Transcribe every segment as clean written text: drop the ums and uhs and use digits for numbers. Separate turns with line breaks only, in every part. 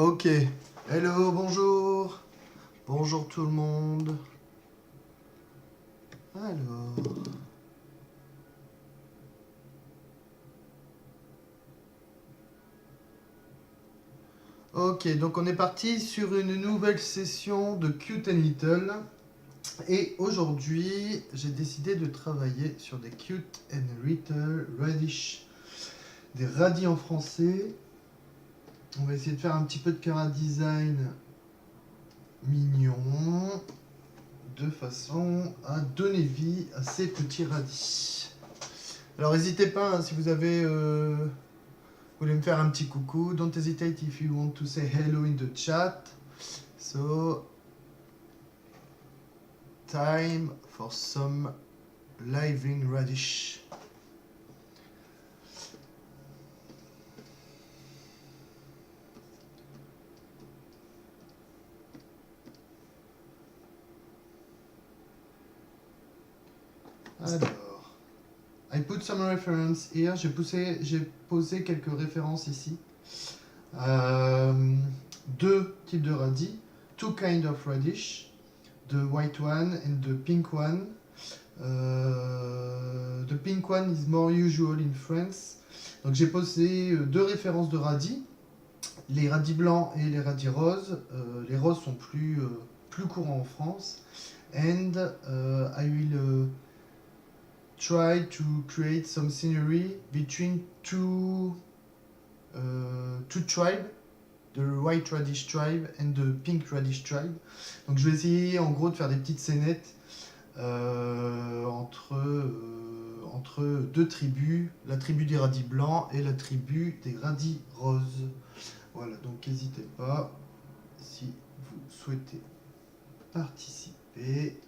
Ok. Hello, bonjour. Bonjour tout le monde. Alors. Ok, donc on est parti sur une nouvelle session de Cute and Little. Et aujourd'hui, j'ai décidé de travailler sur des Cute and Little Radish. Des radis en français. On va essayer de faire un petit peu de chara design mignon. De façon à donner vie à ces petits radis. Alors n'hésitez pas, hein, si vous avez... Vous voulez me faire un petit coucou? Don't hesitate if you want to say hello in the chat. So, time for some living radish. Alors, I put some reference here. J'ai posé quelques références ici. Deux types de radis. Two kind of radish. The white one and the pink one. The pink one is more usual in France. Donc j'ai posé deux références de radis. Les radis blancs et les radis roses. Les roses sont plus courants en France. And I will try to create some scenery between two tribes, the white radish tribe and the pink radish tribe. Donc je vais essayer en gros de faire des petites scénettes entre deux tribus, la tribu des radis blancs et la tribu des radis roses. Voilà, donc n'hésitez pas si vous souhaitez participer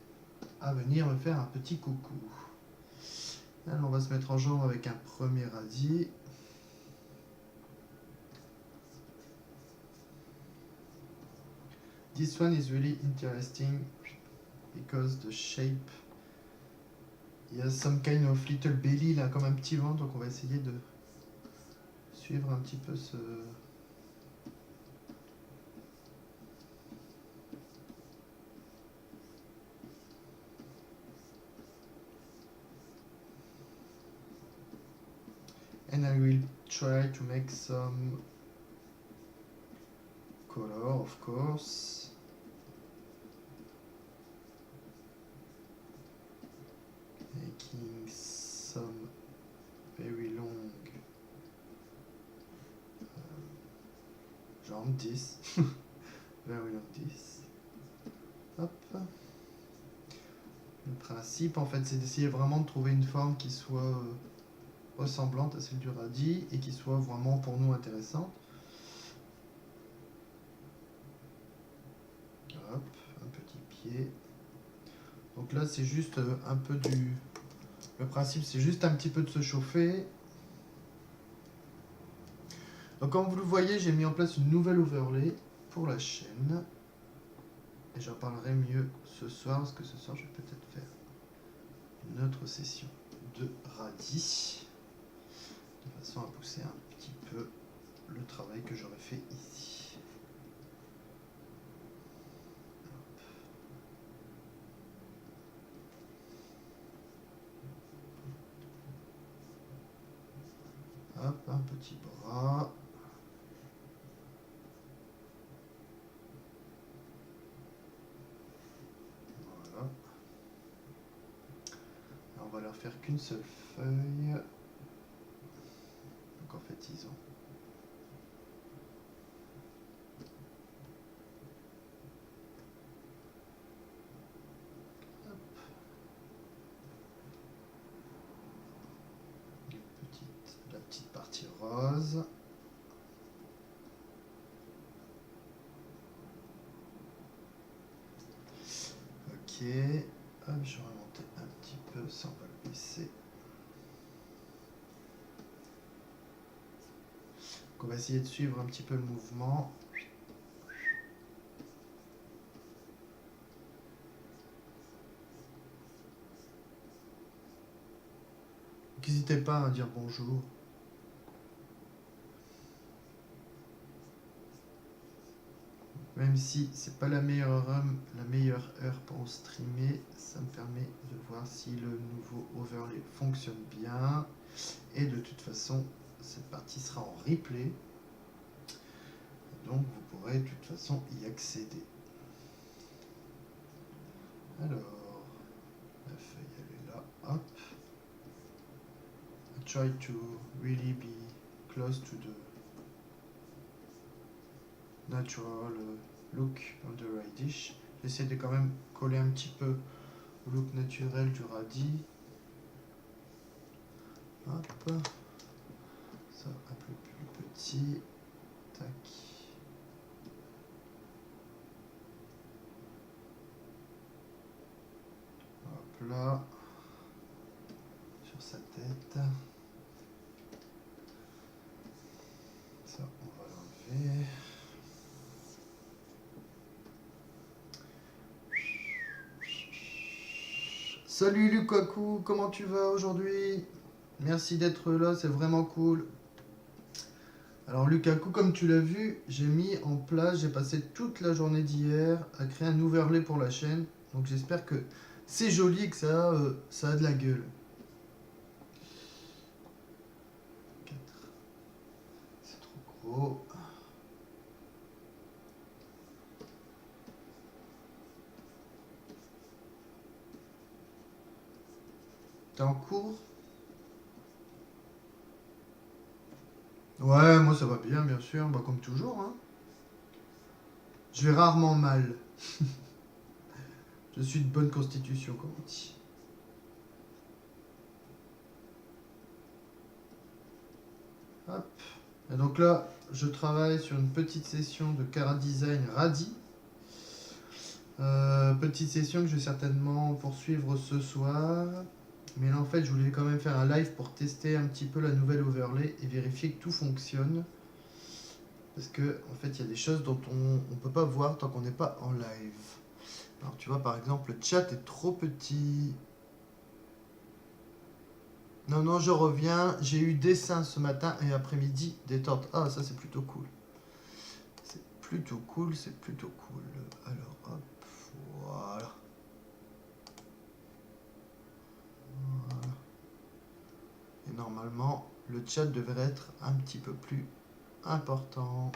à venir me faire un petit coucou. Alors on va se mettre en jambe avec un premier radis. This one is really interesting because the shape, il y a some kind of little belly là, comme un petit ventre, donc on va essayer de suivre un petit peu ce... And I will try to make some color, of course. Making some very long genre 10. Very long 10. Hop. Le principe, en fait, c'est d'essayer vraiment de trouver une forme qui soit ressemblante à celle du radis et qui soit vraiment pour nous intéressante. Hop, un petit pied. Donc là, c'est juste un peu du... Le principe, c'est juste un petit peu de se chauffer. Donc comme vous le voyez, j'ai mis en place une nouvelle overlay pour la chaîne. Et j'en parlerai mieux ce soir, parce que ce soir, je vais peut-être faire une autre session de radis. De façon à pousser un petit peu le travail que j'aurais fait ici. Hop, un petit bras. Voilà. Alors, on va leur faire qu'une seule feuille. Donc en fait, ils ont... la petite partie rose. Ok, hop, je vais remonter un petit peu, ça on va le baisser. Donc on va essayer de suivre un petit peu le mouvement. N'hésitez pas à dire bonjour. Même si c'est pas la meilleure heure pour streamer, ça me permet de voir si le nouveau overlay fonctionne bien. Et de toute façon, cette partie sera en replay. Donc vous pourrez de toute façon y accéder. Alors, la feuille elle est là, hop. I try to really be close to the natural look of the radish. J'essaie de quand même coller un petit peu au look naturel du radis. Hop. Ça un peu plus petit. Tac. Hop là. Sur sa tête. Ça, on va l'enlever. Salut Lukaku, comment tu vas aujourd'hui? Merci d'être là, c'est vraiment cool. Alors Lukaku, comme tu l'as vu, j'ai mis en place, j'ai passé toute la journée d'hier à créer un overlay pour la chaîne. Donc j'espère que c'est joli et que ça a de la gueule. 4. C'est trop gros. T'es en cours? Ouais, moi ça va bien sûr, bah, comme toujours. Hein. Je vais rarement mal. Je suis de bonne constitution, comme on dit. Hop. Et donc là, je travaille sur une petite session de Cara Design Radis. Petite session que je vais certainement poursuivre ce soir. Mais là, en fait, je voulais quand même faire un live pour tester un petit peu la nouvelle overlay et vérifier que tout fonctionne. Parce que, en fait, il y a des choses dont on ne peut pas voir tant qu'on n'est pas en live. Alors, tu vois, par exemple, le chat est trop petit. Non, je reviens. J'ai eu dessin ce matin et après-midi détente. Ah, ça, c'est plutôt cool. C'est plutôt cool. Alors, hop, voilà. Et normalement, le chat devrait être un petit peu plus important.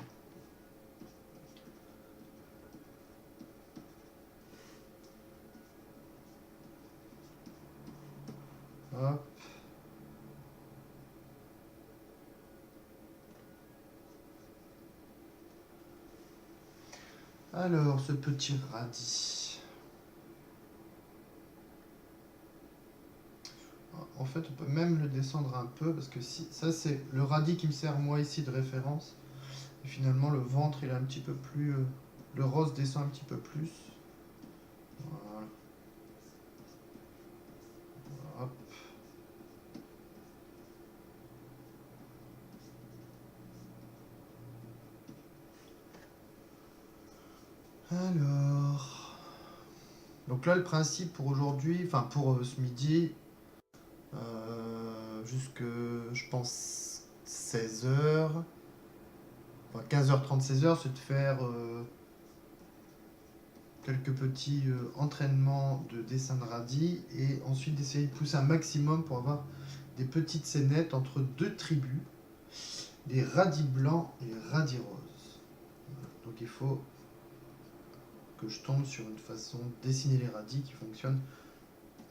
Hop. Alors, ce petit radis. En fait, on peut même le descendre un peu parce que si ça c'est le radis qui me sert moi ici de référence. Et finalement, le ventre il est un petit peu plus, le rose descend un petit peu plus. Voilà. Hop. Alors, donc là le principe pour aujourd'hui, enfin pour ce midi, jusque je pense 16h, enfin 15h30, 16h, c'est de faire quelques petits entraînements de dessin de radis et ensuite d'essayer de pousser un maximum pour avoir des petites scénettes entre deux tribus, des radis blancs et des radis roses. Voilà. Donc il faut que je tombe sur une façon de dessiner les radis qui fonctionne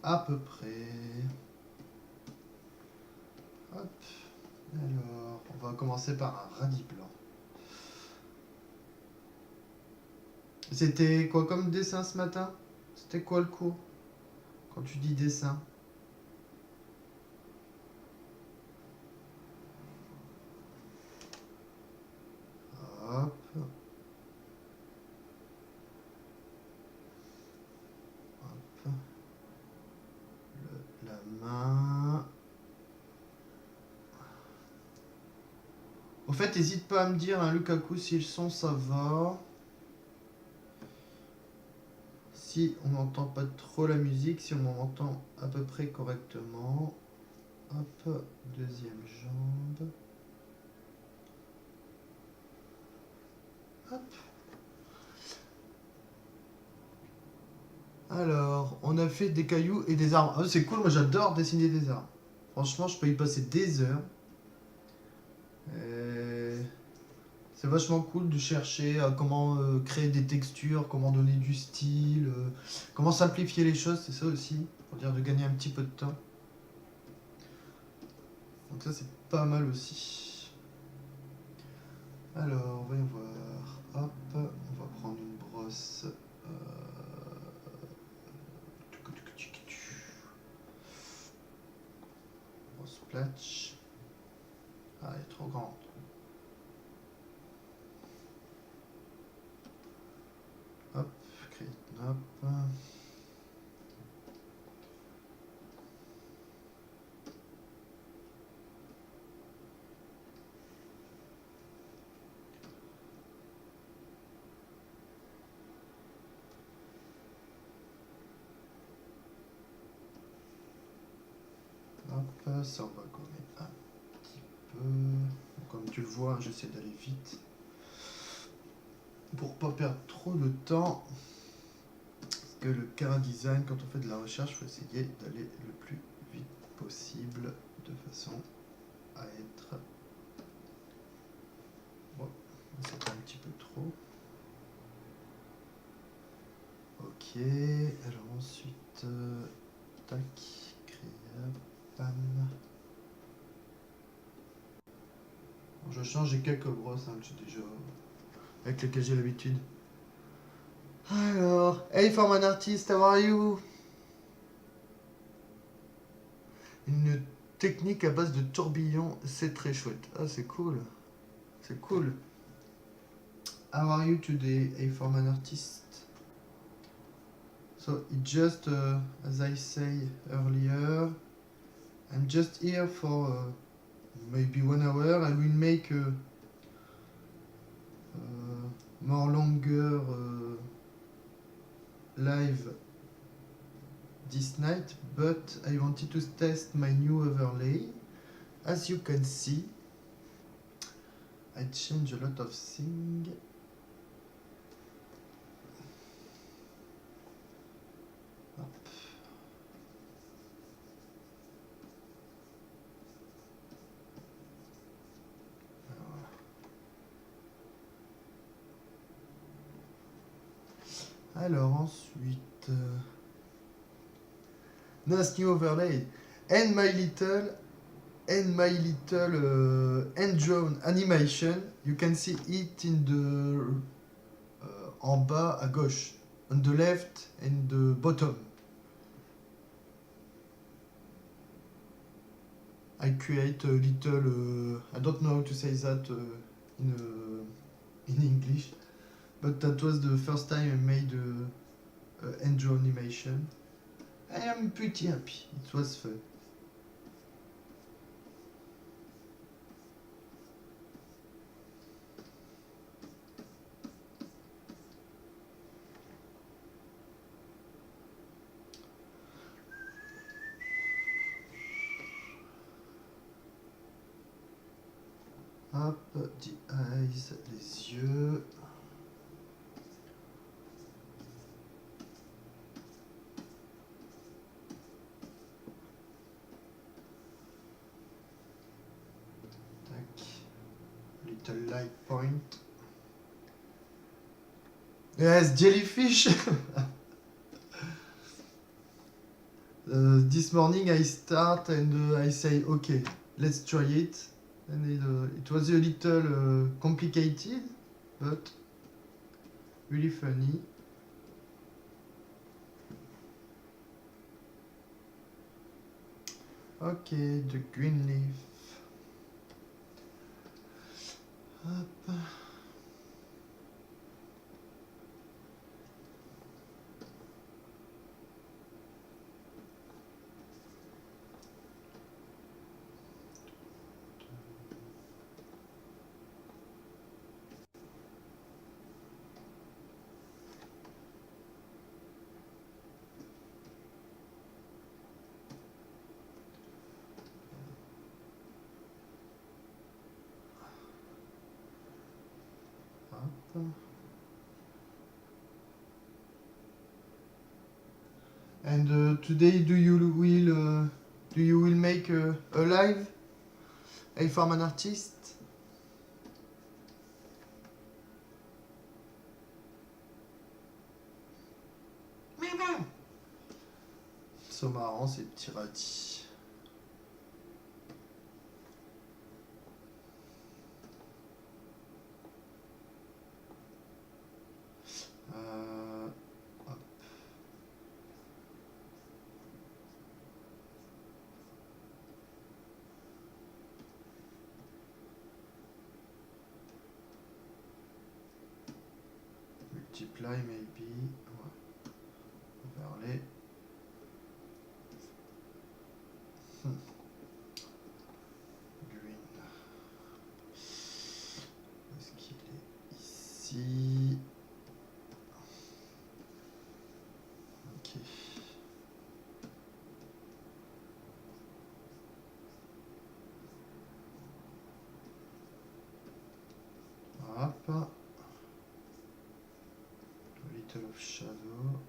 à peu près. Hop. Alors, on va commencer par un radis blanc. C'était quoi comme dessin ce matin? C'était quoi le cours? Quand tu dis dessin? Hop. Hop. La main. Au fait, n'hésite pas à me dire, hein, Lukaku, si le son ça va. Si on n'entend pas trop la musique, si on m'entend à peu près correctement. Hop, deuxième jambe. Hop. Alors, on a fait des cailloux et des arbres. Ah, c'est cool, moi j'adore dessiner des arbres. Franchement, je peux y passer des heures. Et c'est vachement cool de chercher à comment créer des textures, comment donner du style, comment simplifier les choses, c'est ça aussi, pour dire de gagner un petit peu de temps. Donc ça c'est pas mal aussi. Alors, voyons voir. Hop, on va prendre une brosse. Brosse platch. Ah, elle est trop grande. Hop, create knob. Hop, ça on va gommer un petit peu. Comme tu le vois, j'essaie d'aller vite pour pas perdre trop de temps. Parce que le Cara Design, quand on fait de la recherche, il faut essayer d'aller le plus vite possible de façon à être. Bon, c'est un petit peu trop. Ok, alors ensuite, tac, créa, bam. Bon, je change, j'ai quelques brosses que j'ai déjà, avec lesquelles j'ai l'habitude. Alors, hey for an artist, how are you? Une technique à base de tourbillon, c'est très chouette. Ah, c'est cool. C'est cool. How are you today, hey for an artist? So, it just, as I say earlier, I'm just here for maybe 1 hour. I will make more longer live this night, but I wanted to test my new overlay. As you can see, I changed a lot of things. Alors ensuite, nice new overlay and my little hand drawn animation. You can see it in the en bas à gauche, on the left and the bottom. I create a little. I don't know how to say that in English, but that was the first time I made a hand drawn animation. I am pretty happy. It was fun. Hop, the eyes, les yeux. Tac. Little light point. Yes, jellyfish! This morning I start and I say, okay, let's try it. And it was a little complicated, but really funny. Okay, the green leaf. Hop. And today do you will make a live? I form an artist? C'est marrant ces petits radis. Hop. Multiply maybe. Ouais. Overlay. Green. Est-ce qu'il est ici? Ok. Hop. A little of shadow.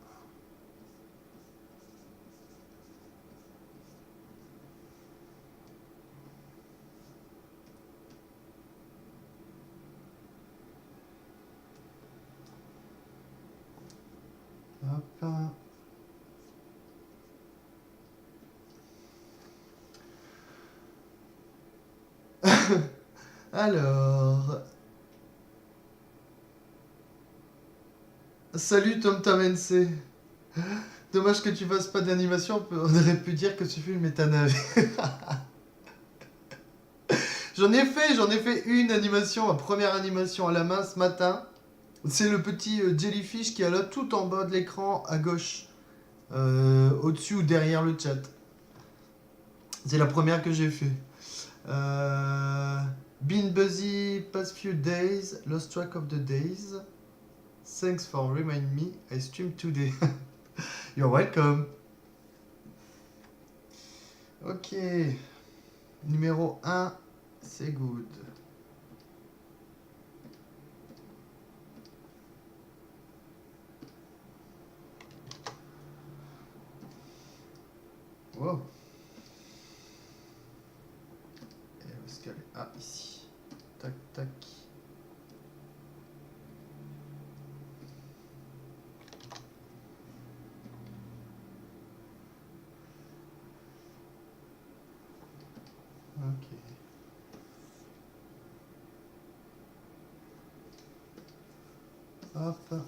Hop. Alors, salut Tom Tom NC. Dommage que tu fasses pas d'animation, on aurait pu dire que ce film est un navet. J'en ai fait une animation, ma première animation à la main ce matin. C'est le petit jellyfish qui est là tout en bas de l'écran à gauche, au-dessus ou derrière le chat. C'est la première que j'ai fait. Been busy past few days, lost track of the days. Thanks for reminding me, I streamed today. You're welcome. Ok. Numéro 1, c'est good. Wow. Et où est-ce qu'elle est? Ah, ici. Tac, tac. Ok. Hop. Voilà.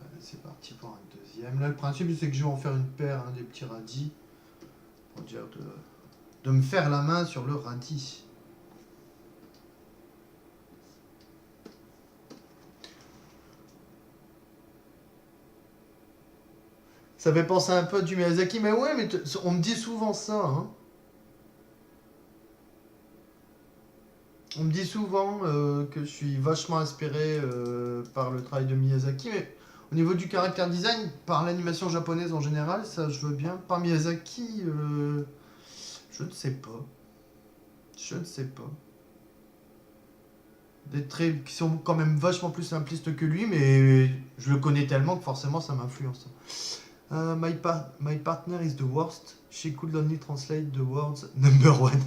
Allez, c'est parti pour un deuxième. Là, le principe, c'est que je vais en faire une paire, hein, des petits radis. Pour dire de me faire la main sur le radis. Ça fait penser un peu à du Miyazaki, mais ouais, mais on me dit souvent ça, hein. On me dit souvent que je suis vachement inspiré par le travail de Miyazaki, mais au niveau du caractère design, par l'animation japonaise en général, ça je veux bien. Par Miyazaki, je ne sais pas. Je ne sais pas. Des traits qui sont quand même vachement plus simplistes que lui, mais je le connais tellement que forcément ça m'influence. My partner is the worst. She could only translate the words number one.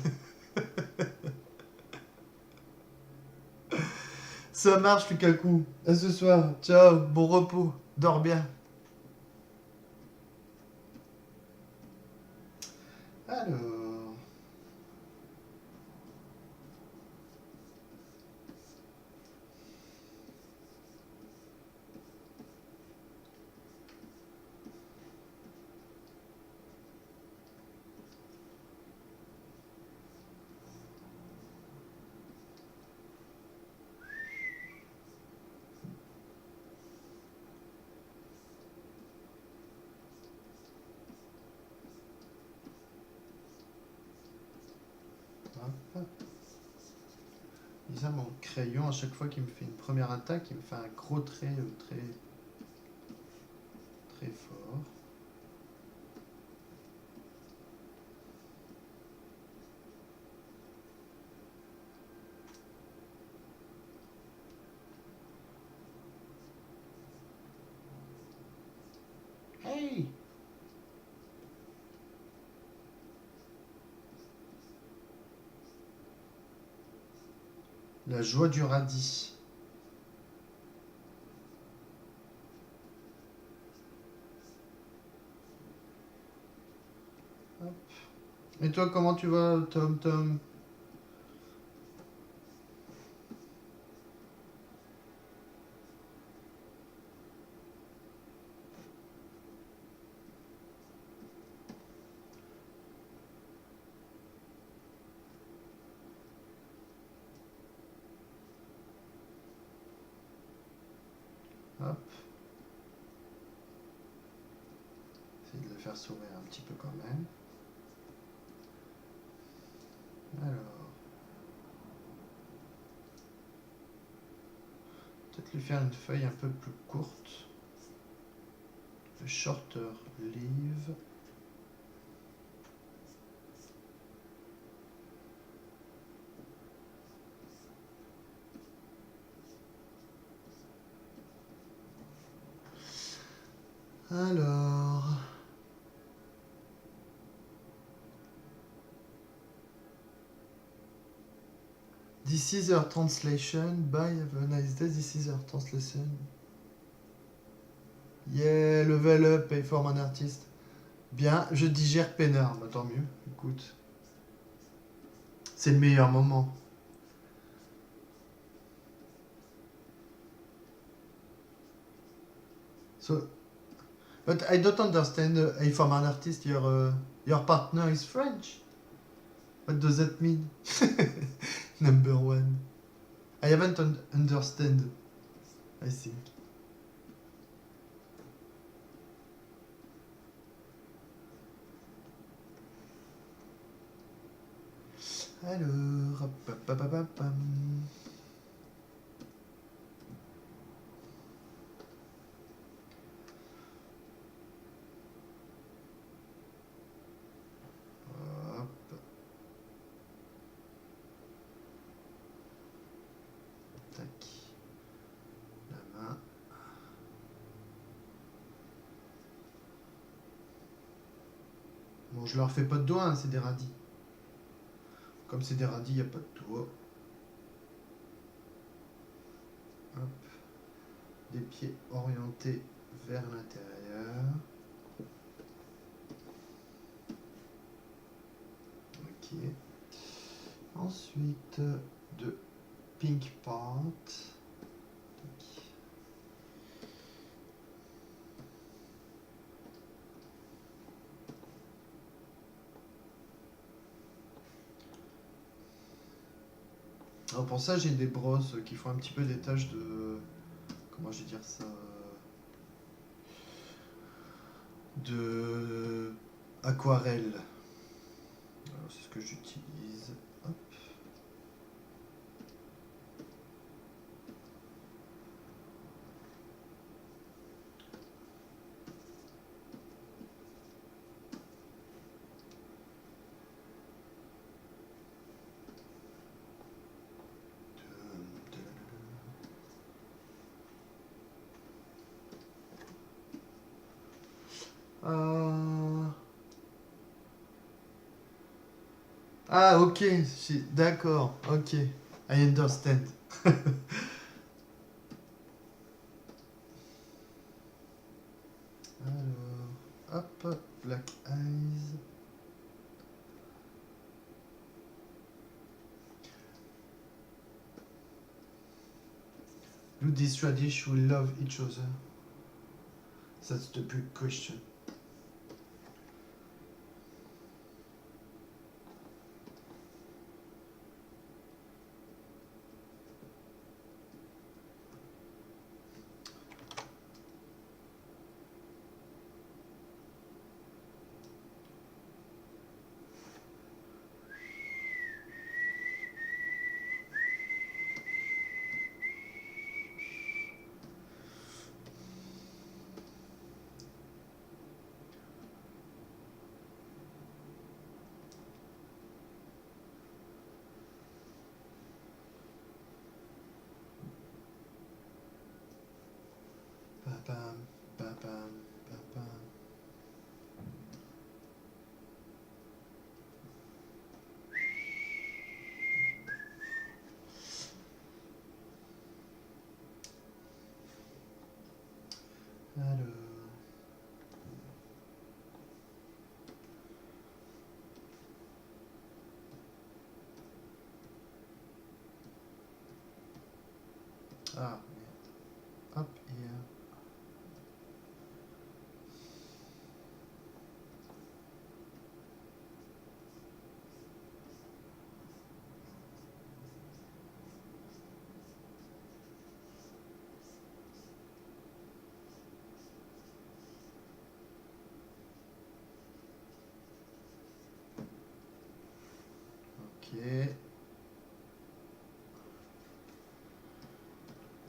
Ça marche, Lukaku. À ce soir. Ciao, bon repos. Dors bien. Alors. Hop. Bizarre, mon crayon, à chaque fois qu'il me fait une première attaque, il me fait un gros trait très, très fort. La joie du radis. Hop. Et toi, comment tu vas, Tom? Hop. Essaye de le faire sourire un petit peu quand même. Alors. Peut-être lui faire une feuille un peu plus courte. Le shorter leave. Alors. This is your translation. Bye, have a nice day. This is your translation. Yeah, level up, pay for an artist. Bien, je digère peinard. Bah, tant mieux, écoute. C'est le meilleur moment. So, but I don't understand. If I'm an artist, your partner is French. What does that mean? Number one. I haven't understand. I think. Alors, hop. Tac. La main. Bon, je leur fais pas de doigts, hein, c'est des radis. Comme c'est des radis, il n'y a pas de doigts. Hop. Des pieds orientés vers l'intérieur. Ok. Ensuite, de pink part. Alors pour ça, j'ai des brosses qui font un petit peu des taches de... Comment je vais dire ça? De... aquarelle. Alors c'est ce que j'utilise. Hop. Ah, ok, d'accord, ok. I understand. Alors, hop, black eyes. Do these radish will love each other? That's the big question.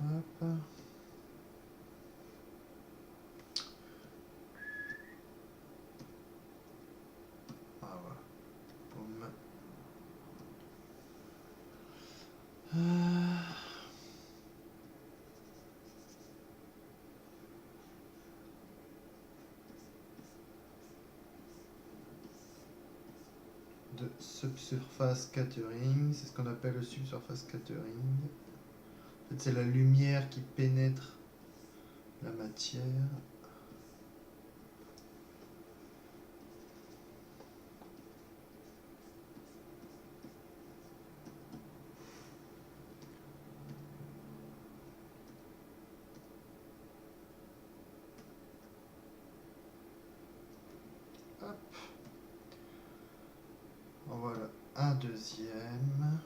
Hop. Ah voilà. Boum. De subsurface scattering, c'est ce qu'on appelle le subsurface scattering. En fait, c'est la lumière qui pénètre la matière. Hop. En voilà un deuxième.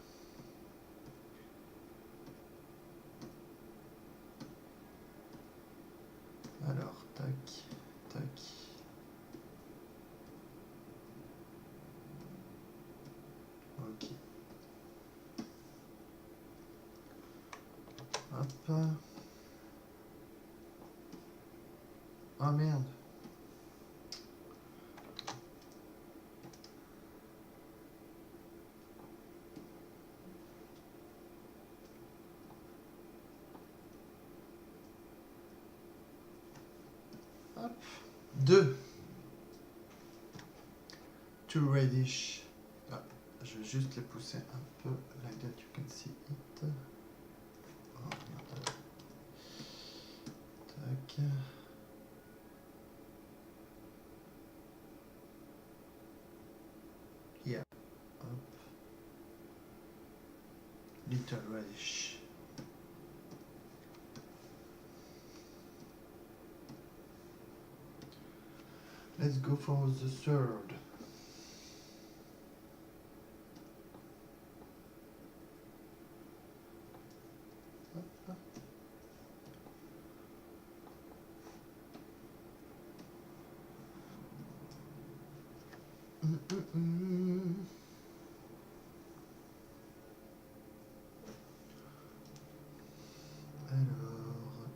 Alors, tac, tac. Ok. Hop. Ah merde. Hop. 2. Two reddish. Ah, je vais juste les pousser un peu. Like that you can see it. Oh, merde. Tac. Yeah. Hop. Little reddish. Let's go for the third. Alors,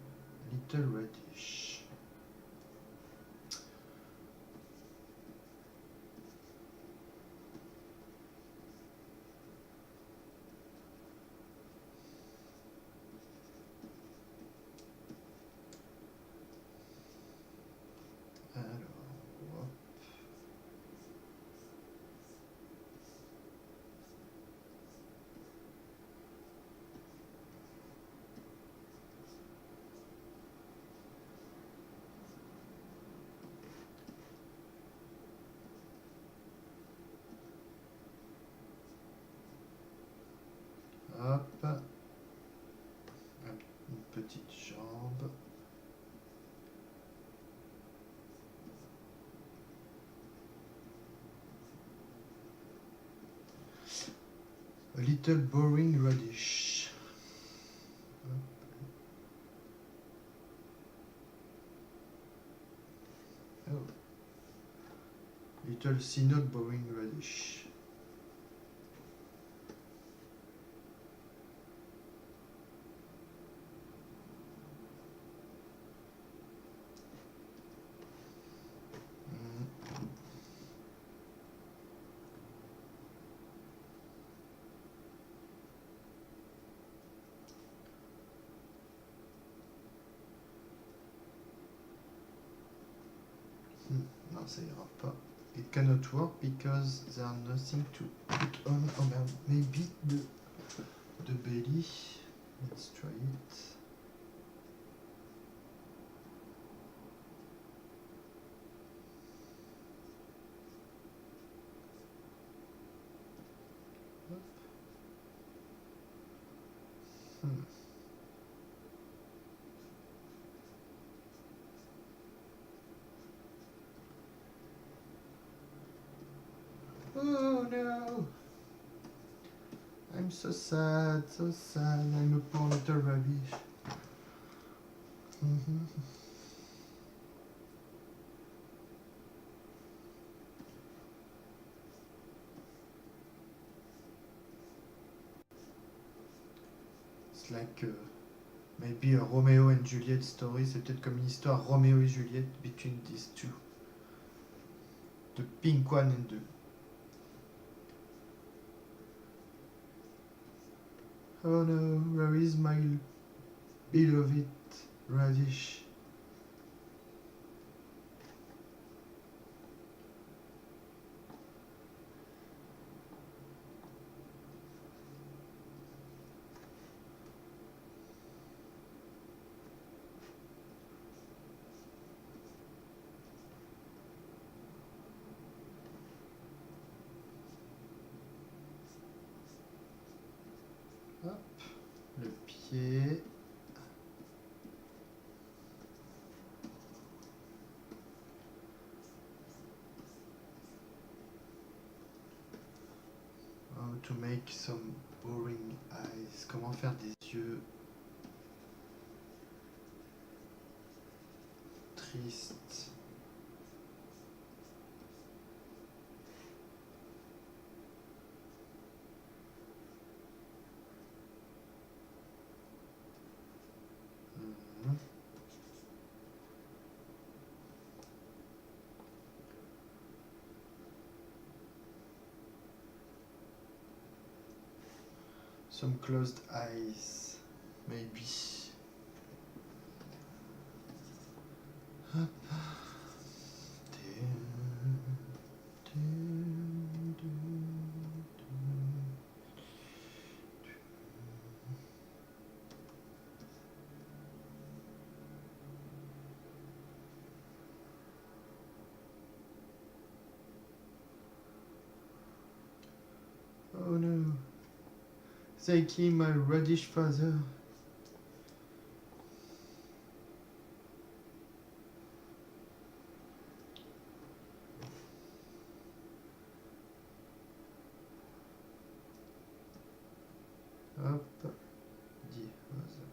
Little Reddish. Alors, hop. Hop. Une petite jambe. A little boring radish. Oh. Little synod boring radish. Non, ça ira pas. It cannot work because there's nothing to put on. Oh merde, maybe the belly. Let's try it. Hop. Oh no! I'm so sad, so sad. I'm a poor little rubbish. It's like maybe a Romeo and Juliet story. C'est peut-être comme une histoire Romeo et Juliette between these two. The pink one and the... Oh no, where is my beloved radish? Hop, le pied. How to make some boring eyes. Comment faire des yeux tristes. Mhm. Some closed eyes, maybe. Hop. Oh no. They killed my radish father. Hop. The other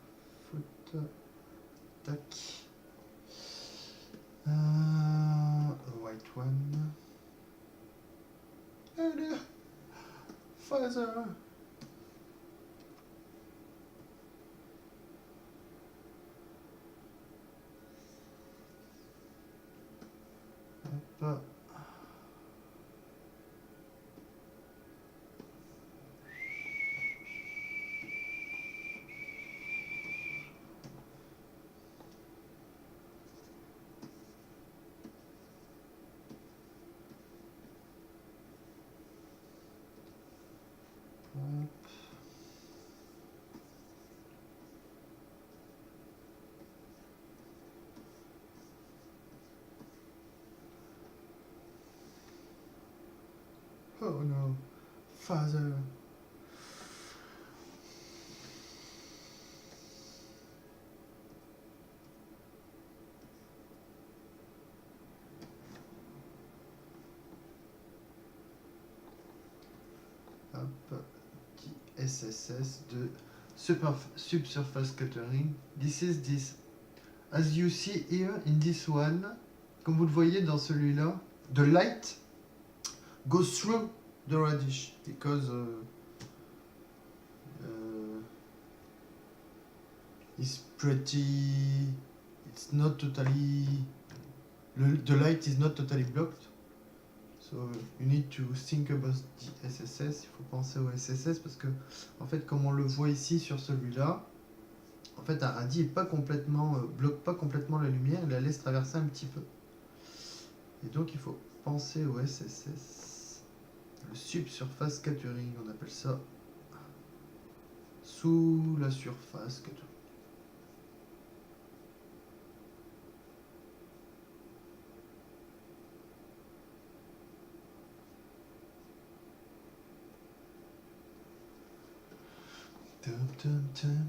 foot. Tac. A white one. Oh no. Father. Hop. Hop. Oh no. Father. Hop. The SSS de subsurface scattering. This is this. As you see here in this one, comme vous le voyez dans celui-là, the light goes through the radish because it's pretty. It's not totally. The light is not totally blocked. So you need to think about the SSS. Il faut penser au SSS parce que, en fait, comme on le voit ici sur celui-là, en fait, un radis est pas complètement, bloque pas complètement la lumière, il la laisse traverser un petit peu. Et donc il faut penser au SSS. Le subsurface scattering, on appelle ça sous la surface scattering. Dum, dum, dum.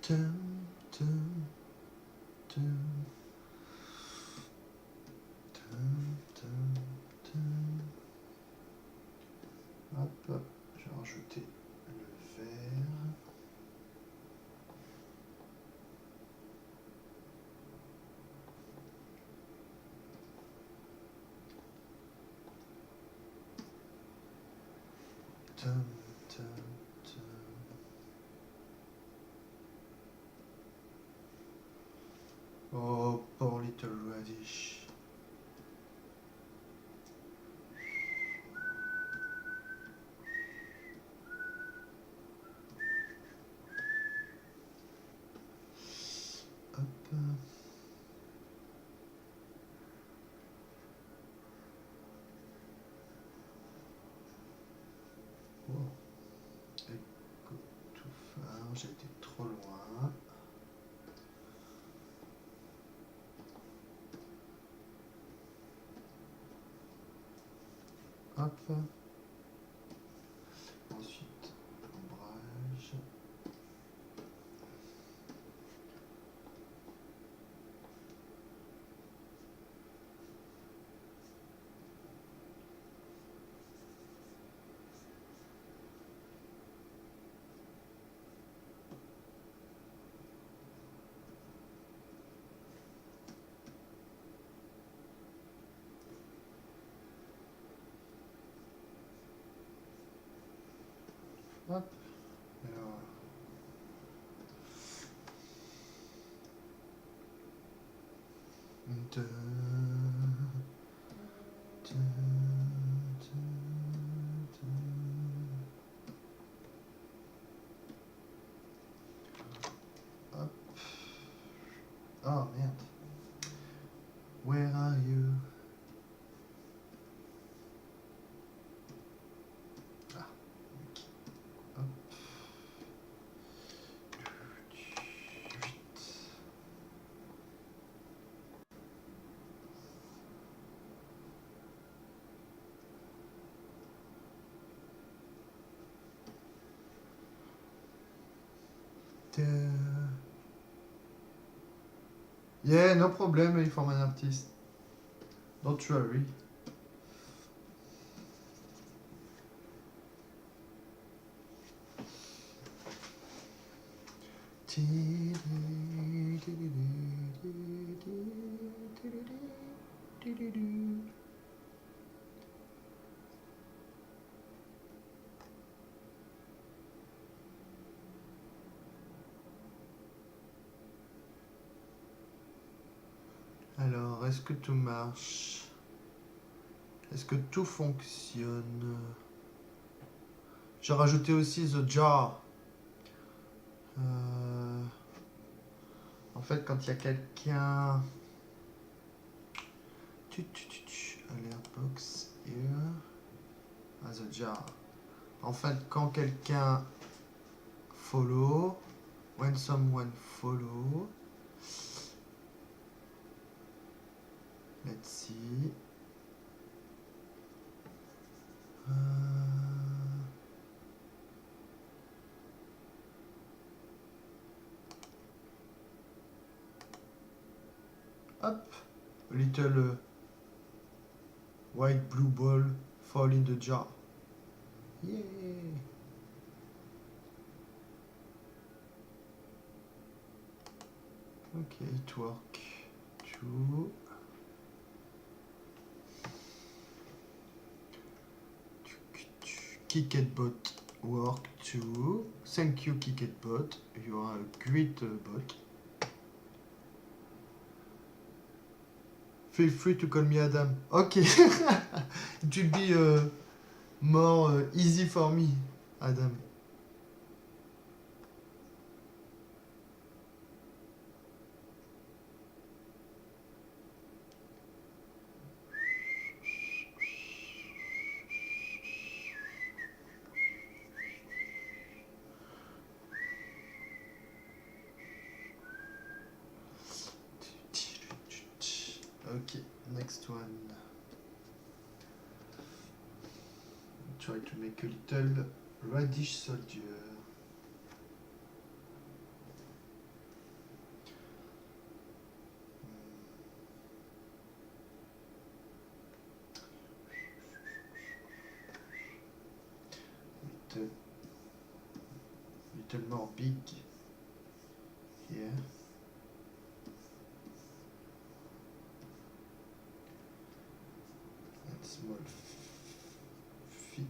Dum, dum, dum. Dum, dum, dum. Hop, je vais rajouter le vert. Tum, tum, tum. Oh, poor little radish. Hop. Oh. Écoute, tout fin, j'ai été trop loin. Hop. Ensuite, ombrage. Hop. Alors. Dun, dun, dun, dun. Hop. Oh merde. Where are you? Ah, ok. Hop. 8. Yeah, no problem if I'm an artist. Don't worry. Alors, est-ce que tout marche? Est-ce que tout fonctionne? J'ai rajouté aussi The Jar. En fait, quand il y a quelqu'un... Alert box here. Ah, The Jar. En fait, quand quelqu'un follow, when someone follow, let's see. Hop, a little white blue ball fall in the jar. Yay! Okay, it work too. KicketBot work too. Thank you, KicketBot. You are a great bot. Feel free to call me Adam. Okay. It will be more easy for me, Adam. Okay, next one. Try to make a little radish soldier. Little more big here. And small feet.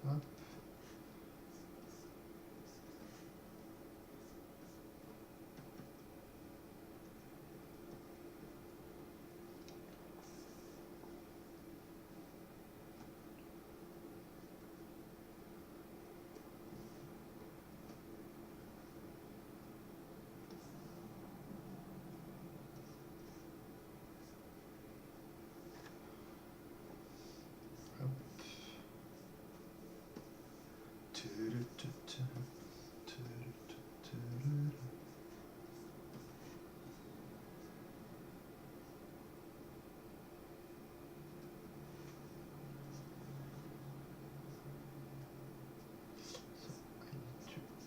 Hop.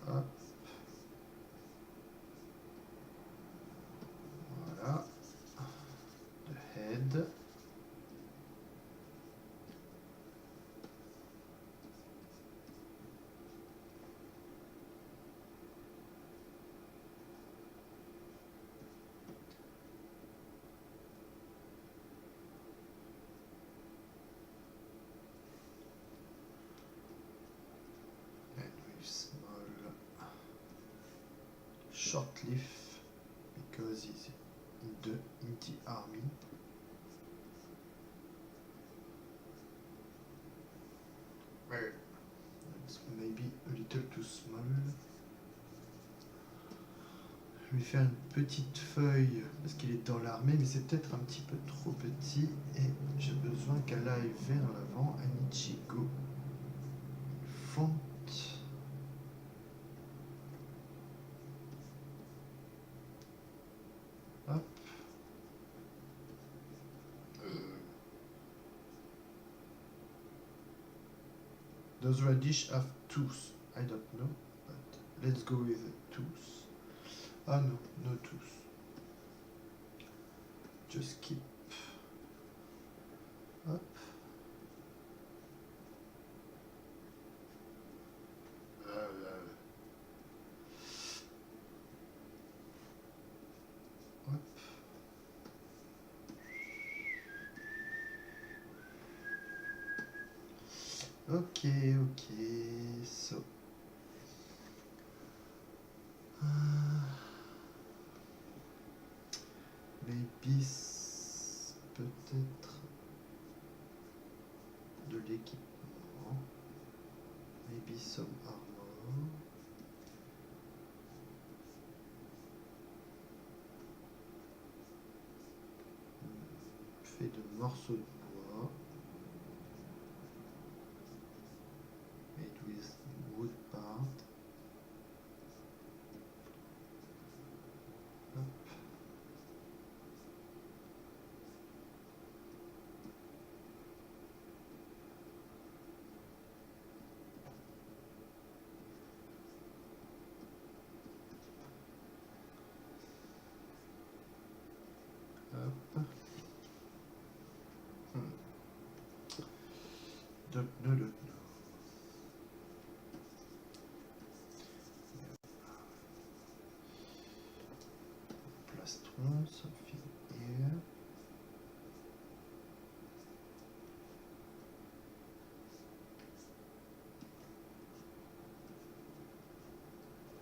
Hop. Voilà. The head. And with small short leaf because he's in the army. Well, it's maybe a little too small. Je vais faire une petite feuille parce qu'il est dans l'armée, mais c'est peut-être un petit peu trop petit et j'ai besoin qu'elle aille vers l'avant. Anichigo. Font. Hop. Does radish have tooth? I don't know, but let's go with tooth. Ah no, no tooth. Just keep. Hop. Hop. Okay, so maybe peut-être de l'équipement, maybe some armor. Fait de morceaux de bois. Made with wood part. Hop. Hop. Don't know. Plastron, something here.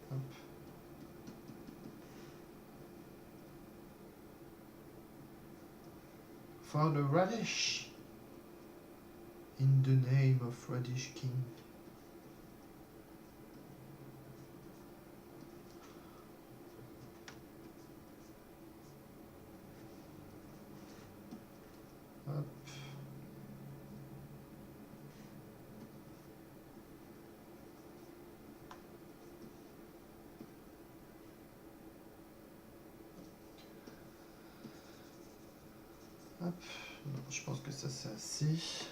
Hop. For the radish. In the name of Radish King. Hop. Hop. Non, je pense que ça c'est assez.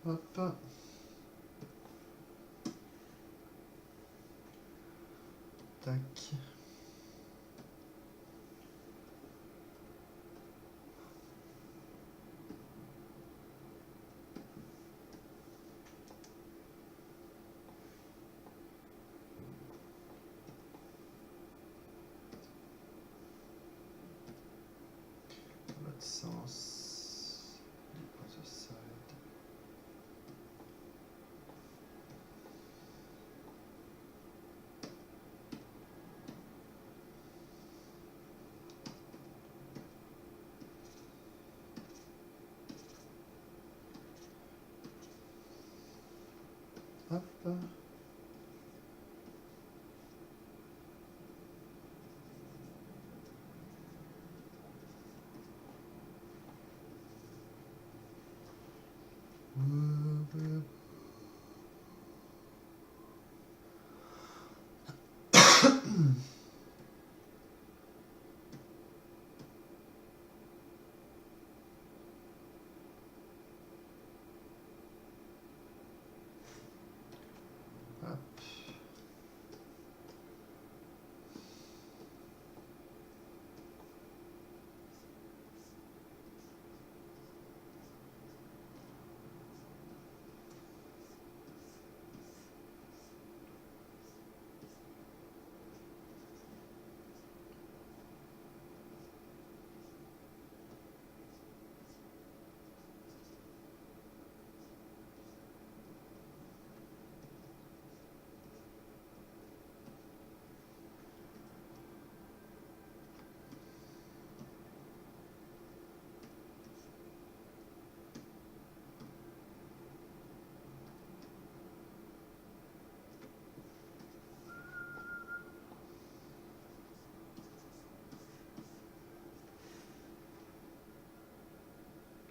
Hop. Tac. Dans l'autre sens. Other side. Hop. Hop.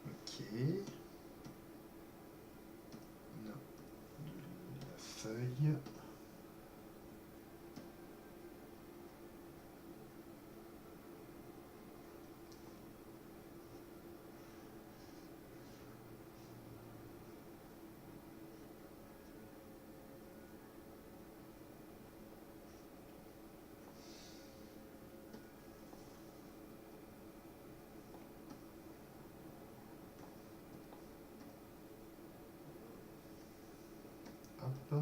Ok. Non. La feuille. Hop.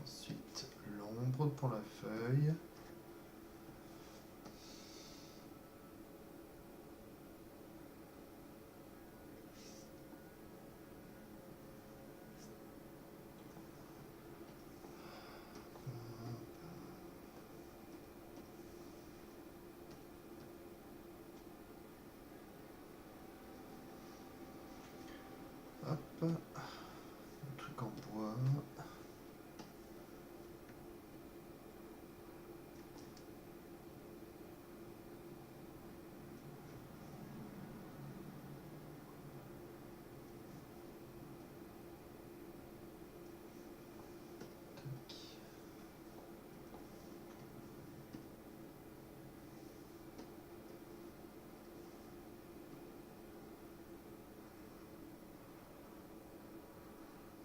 Ensuite, l'ombre pour la feuille. Hop. Un truc en bois.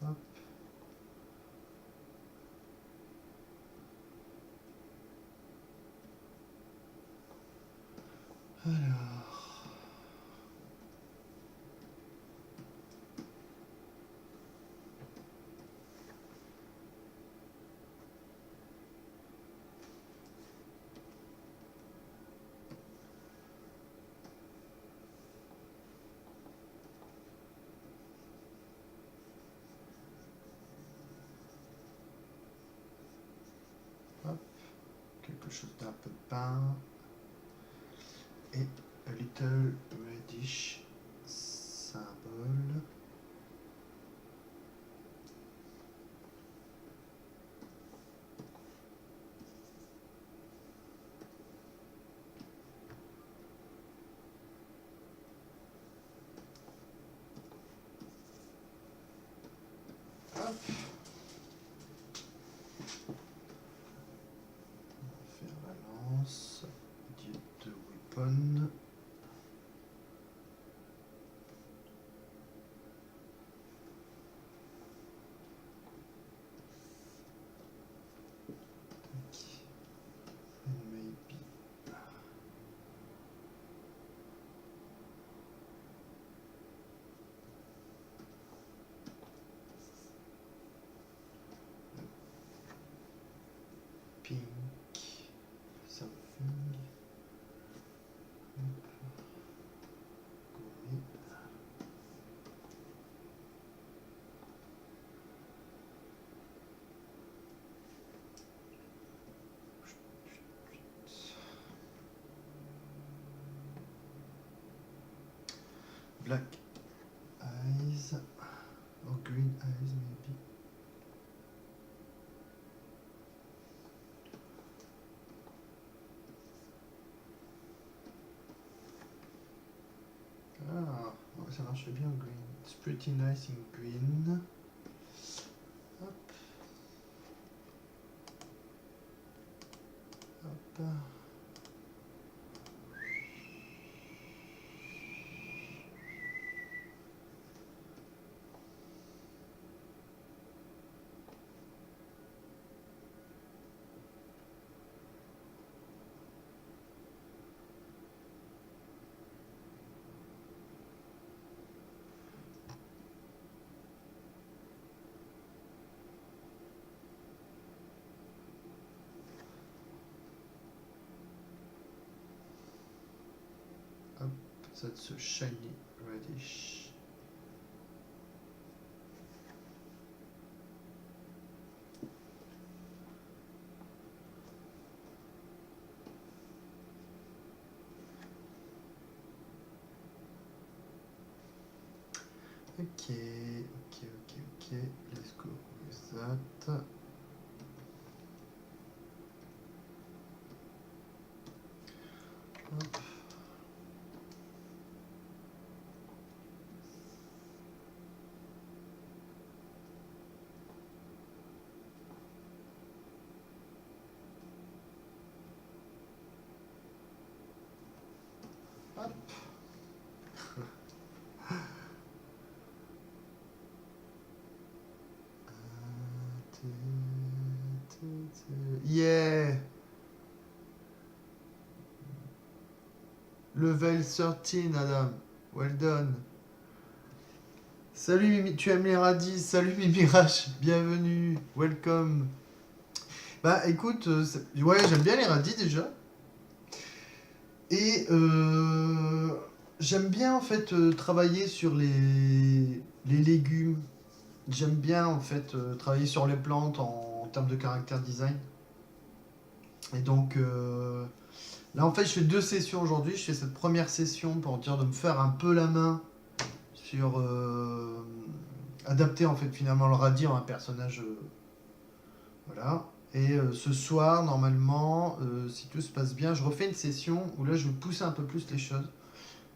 Hop. Alors. Hop. Quelque chose d'un peu peint. Et a little reddish symbole. Hop. On va faire la lance. Diète weapon. black eyes. Or green eyes, maybe. Ah, ça marche bien green. It's pretty nice in green. Hop. Hop. That's a shiny reddish. Okay, let's go with that. Hop. Hop. Yeah. Level 13, Adam. Well done. Salut Mimi, tu aimes les radis? Salut Mimirache, bienvenue, welcome. Bah écoute, ouais, j'aime bien les radis déjà. Et j'aime bien en fait travailler sur les légumes. J'aime bien en fait travailler sur les plantes en termes de caractère design. Et donc là en fait je fais 2 sessions aujourd'hui. Je fais cette première session pour dire de me faire un peu la main sur adapter en fait finalement le radis en un personnage. Voilà. Et ce soir, normalement, si tout se passe bien, je refais une session où là je vais pousser un peu plus les choses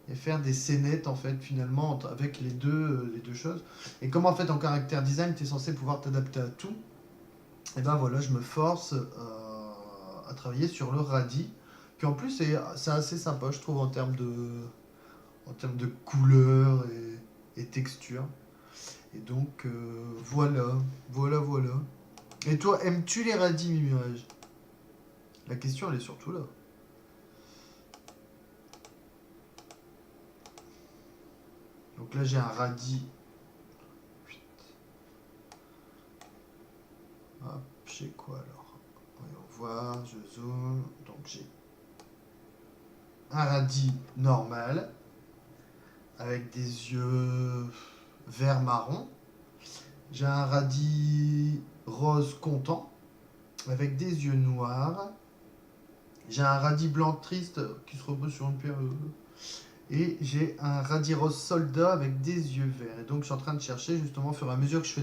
et faire des scénettes en fait finalement avec les deux choses. Et comme en fait en caractère design, tu es censé pouvoir t'adapter à tout, et ben voilà, je me force à travailler sur le radis, qui en plus c'est assez sympa, je trouve, en termes de couleur et texture. Et donc voilà. Et toi, aimes-tu les radis, Mimirage? La question, elle est surtout là. Donc là, j'ai un radis. Hop, j'ai quoi alors? Voyons voir, je zoome. Donc j'ai un radis normal, avec des yeux vert-marron. J'ai un radis rose content, avec des yeux noirs. J'ai un radis blanc triste qui se repose sur une paire. Et j'ai un radis rose soldat avec des yeux verts. Et donc je suis en train de chercher justement au fur et à mesure que je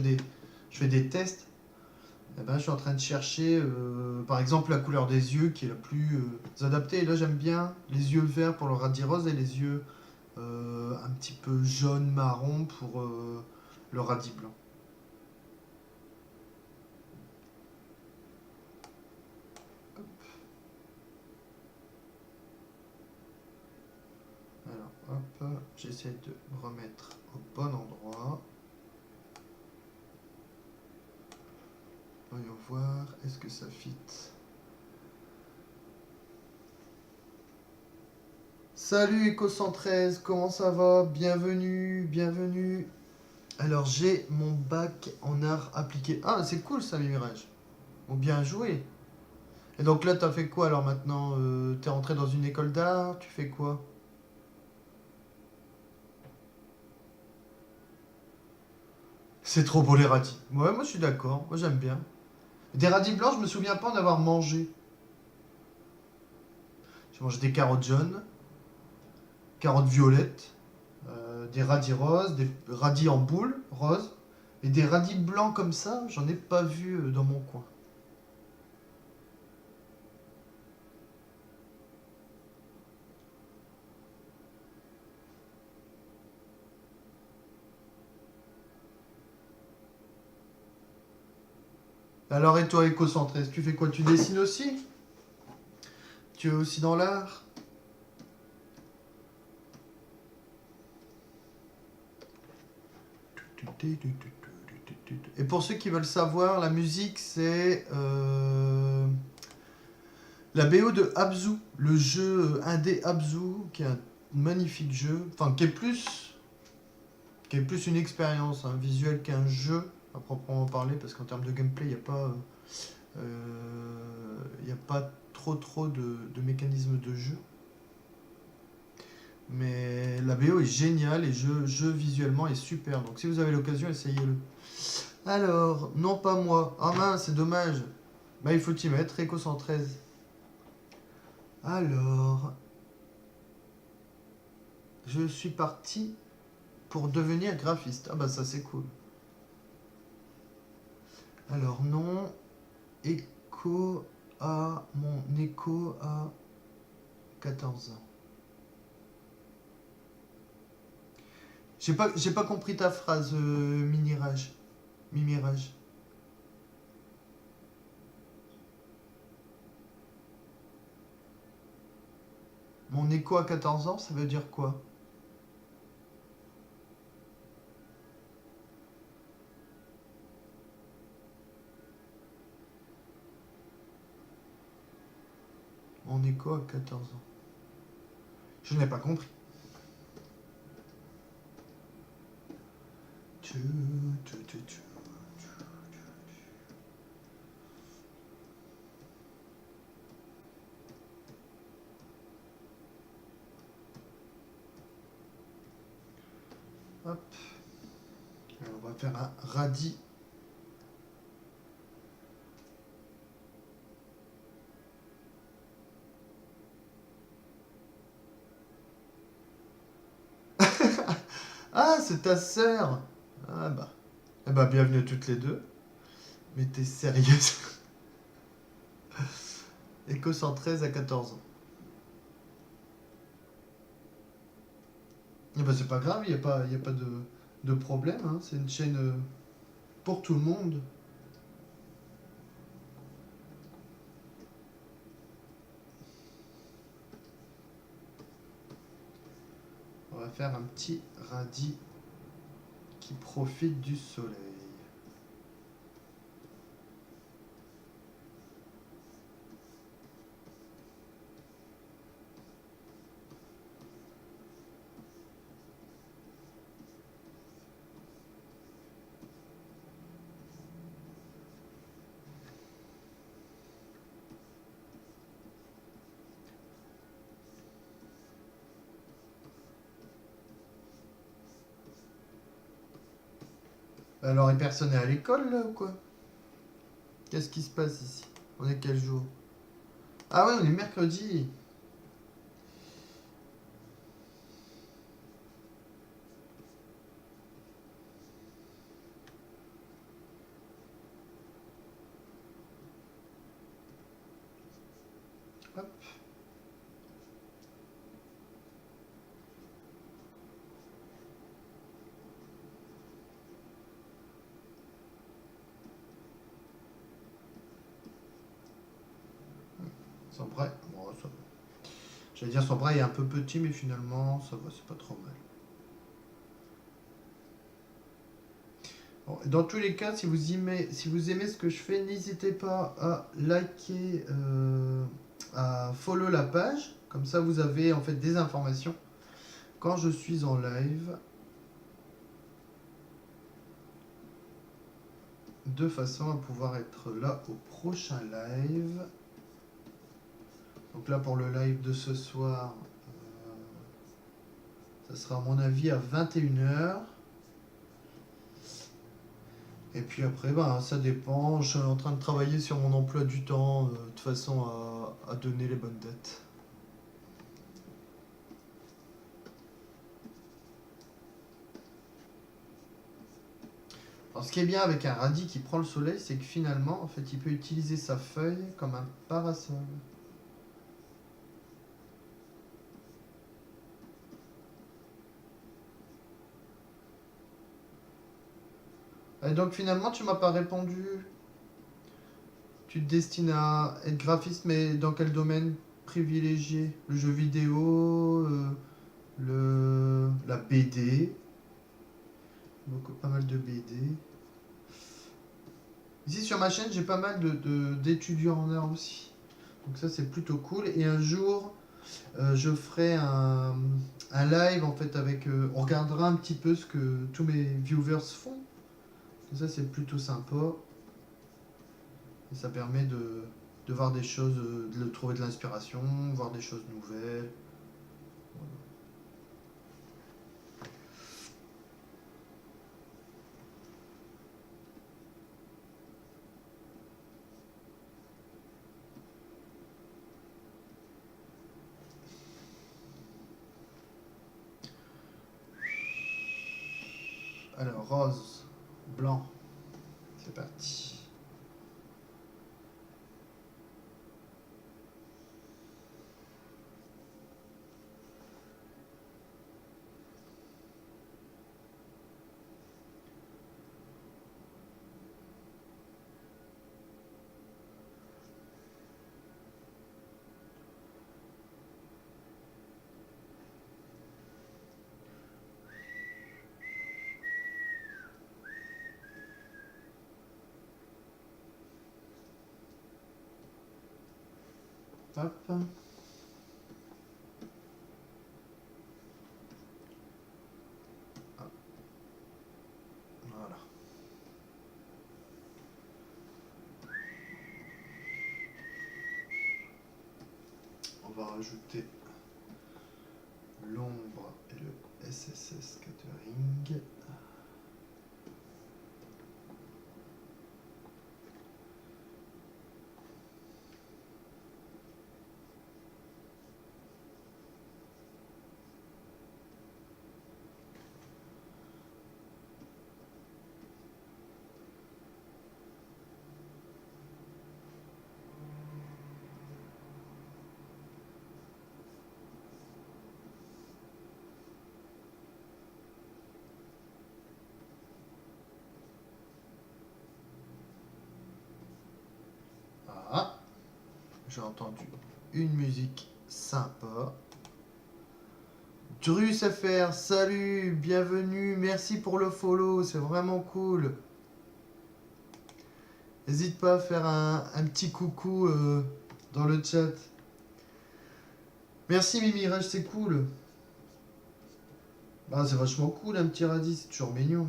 fais des tests. Eh ben, je suis en train de chercher par exemple la couleur des yeux qui est la plus adaptée. Et là j'aime bien les yeux verts pour le radis rose et les yeux un petit peu jaune marron pour le radis blanc. Alors hop, j'essaie de me remettre au bon endroit. Voyons voir, est-ce que ça fit? Salut Eco113, comment ça va? Bienvenue. Alors j'ai mon bac en art appliqué. Ah c'est cool ça, Mirage. Bon, bien joué. Et donc là t'as fait quoi alors maintenant? T'es rentré dans une école d'art? Tu fais quoi? C'est trop beau les radis. Ouais, moi je suis d'accord, moi j'aime bien. Des radis blancs, je me souviens pas en avoir mangé. J'ai mangé des carottes jaunes, carottes violettes, des radis roses, des radis en boule roses, et des radis blancs comme ça, j'en ai pas vu dans mon coin. Alors et toi, écocentré, tu fais quoi? Tu dessines aussi? Tu es aussi dans l'art? Et pour ceux qui veulent savoir, la musique, c'est la BO de Abzu, le jeu indé Abzu, qui est un magnifique jeu, enfin qui est plus une expérience visuelle qu'un jeu à proprement parler, parce qu'en termes de gameplay, il y a pas trop de mécanismes de jeu. Mais la BO est géniale et jeu visuellement est super. Donc si vous avez l'occasion, essayez-le. Alors, non pas moi. Ah mince, c'est dommage. Bah il faut t'y mettre, Eco 113. Alors, je suis parti pour devenir graphiste. Ah bah ça c'est cool. Alors non, mon écho à 14 ans. J'ai pas compris ta phrase, Mimirage. Mimirage. Mon écho à 14 ans, ça veut dire quoi? Mon écho à 14 ans. Je n'ai pas compris. Hop. Alors on va faire un radis. Ah, c'est ta sœur. Ah bah. Eh bah, bienvenue à toutes les deux. Mais t'es sérieuse? Éco 113 à 14 ans. Eh bah, c'est pas grave, y a pas de problème. Hein. C'est une chaîne pour tout le monde. On va faire un petit radis qui profite du soleil. Alors, et personne n'est à l'école là ou quoi? Qu'est-ce qui se passe ici? On est quel jour? Ah ouais, on est mercredi. Hop. Son bras, bon, ça va. J'allais dire son bras est un peu petit, mais finalement, ça va, c'est pas trop mal. Bon, dans tous les cas, si vous aimez ce que je fais, n'hésitez pas à liker, à follow la page. Comme ça, vous avez en fait des informations quand je suis en live. De façon à pouvoir être là au prochain live. Donc là, pour le live de ce soir, ça sera à mon avis à 21 h. Et puis après, ben, ça dépend. Je suis en train de travailler sur mon emploi du temps de façon à donner les bonnes dates. Alors, ce qui est bien avec un radis qui prend le soleil, c'est que finalement, en fait, il peut utiliser sa feuille comme un parasol. Et donc finalement, tu m'as pas répondu. Tu te destines à être graphiste, mais dans quel domaine privilégié? Le jeu vidéo, la BD, pas mal de BD. Ici sur ma chaîne, j'ai pas mal d'étudiants en art aussi. Donc ça, c'est plutôt cool. Et un jour, je ferai un live en fait avec. On regardera un petit peu ce que tous mes viewers font. Et ça, c'est plutôt sympa. Et ça permet de voir des choses, de trouver de l'inspiration, voir des choses nouvelles. Alors, rose, blanc, c'est parti. Hop. Voilà. On va rajouter l'ombre et le SSS Scattering. Ah, j'ai entendu une musique sympa. Drus FR, salut, bienvenue, merci pour le follow, c'est vraiment cool. N'hésite pas à faire un petit coucou dans le chat. Merci Mimirage, c'est cool. Bah, c'est vachement cool un petit radis, c'est toujours mignon.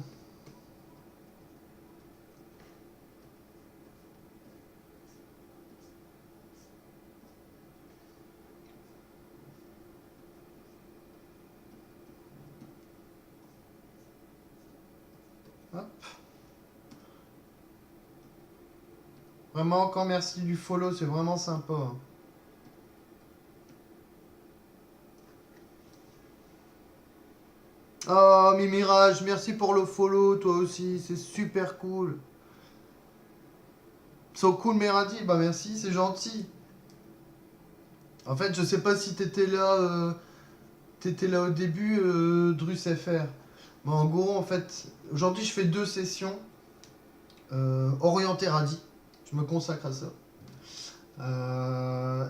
Hop. Vraiment encore merci du follow, c'est vraiment sympa. Oh Mimirage, merci pour le follow, toi aussi, c'est super cool. So cool mes radis, bah merci, c'est gentil. En fait, je sais pas si t'étais là au début, Drus FR. Bon, en gros, en fait, aujourd'hui je fais 2 sessions orientées radis. Je me consacre à ça.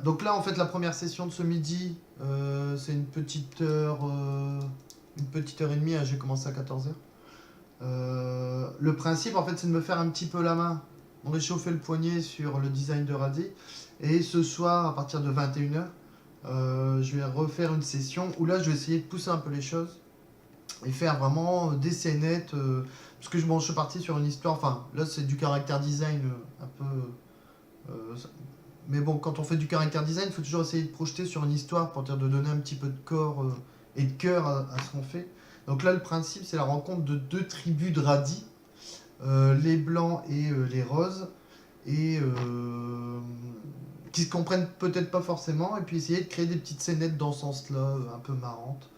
Donc là, en fait, la première session de ce midi, c'est une petite heure et demie. Hein, j'ai commencé à 14h. Le principe, en fait, c'est de me faire un petit peu la main. On réchauffer le poignet sur le design de radis. Et ce soir, à partir de 21h, je vais refaire une session où là, je vais essayer de pousser un peu les choses et faire vraiment des scénettes. Parce que je suis parti sur une histoire. Enfin, là, c'est du caractère design un peu. Mais bon, quand on fait du caractère design, il faut toujours essayer de projeter sur une histoire pour dire de donner un petit peu de corps et de cœur à ce qu'on fait. Donc là, le principe, c'est la rencontre de 2 tribus de radis, les blancs et les roses, et qui se comprennent peut-être pas forcément, et puis essayer de créer des petites scénettes dans ce sens-là, un peu marrantes.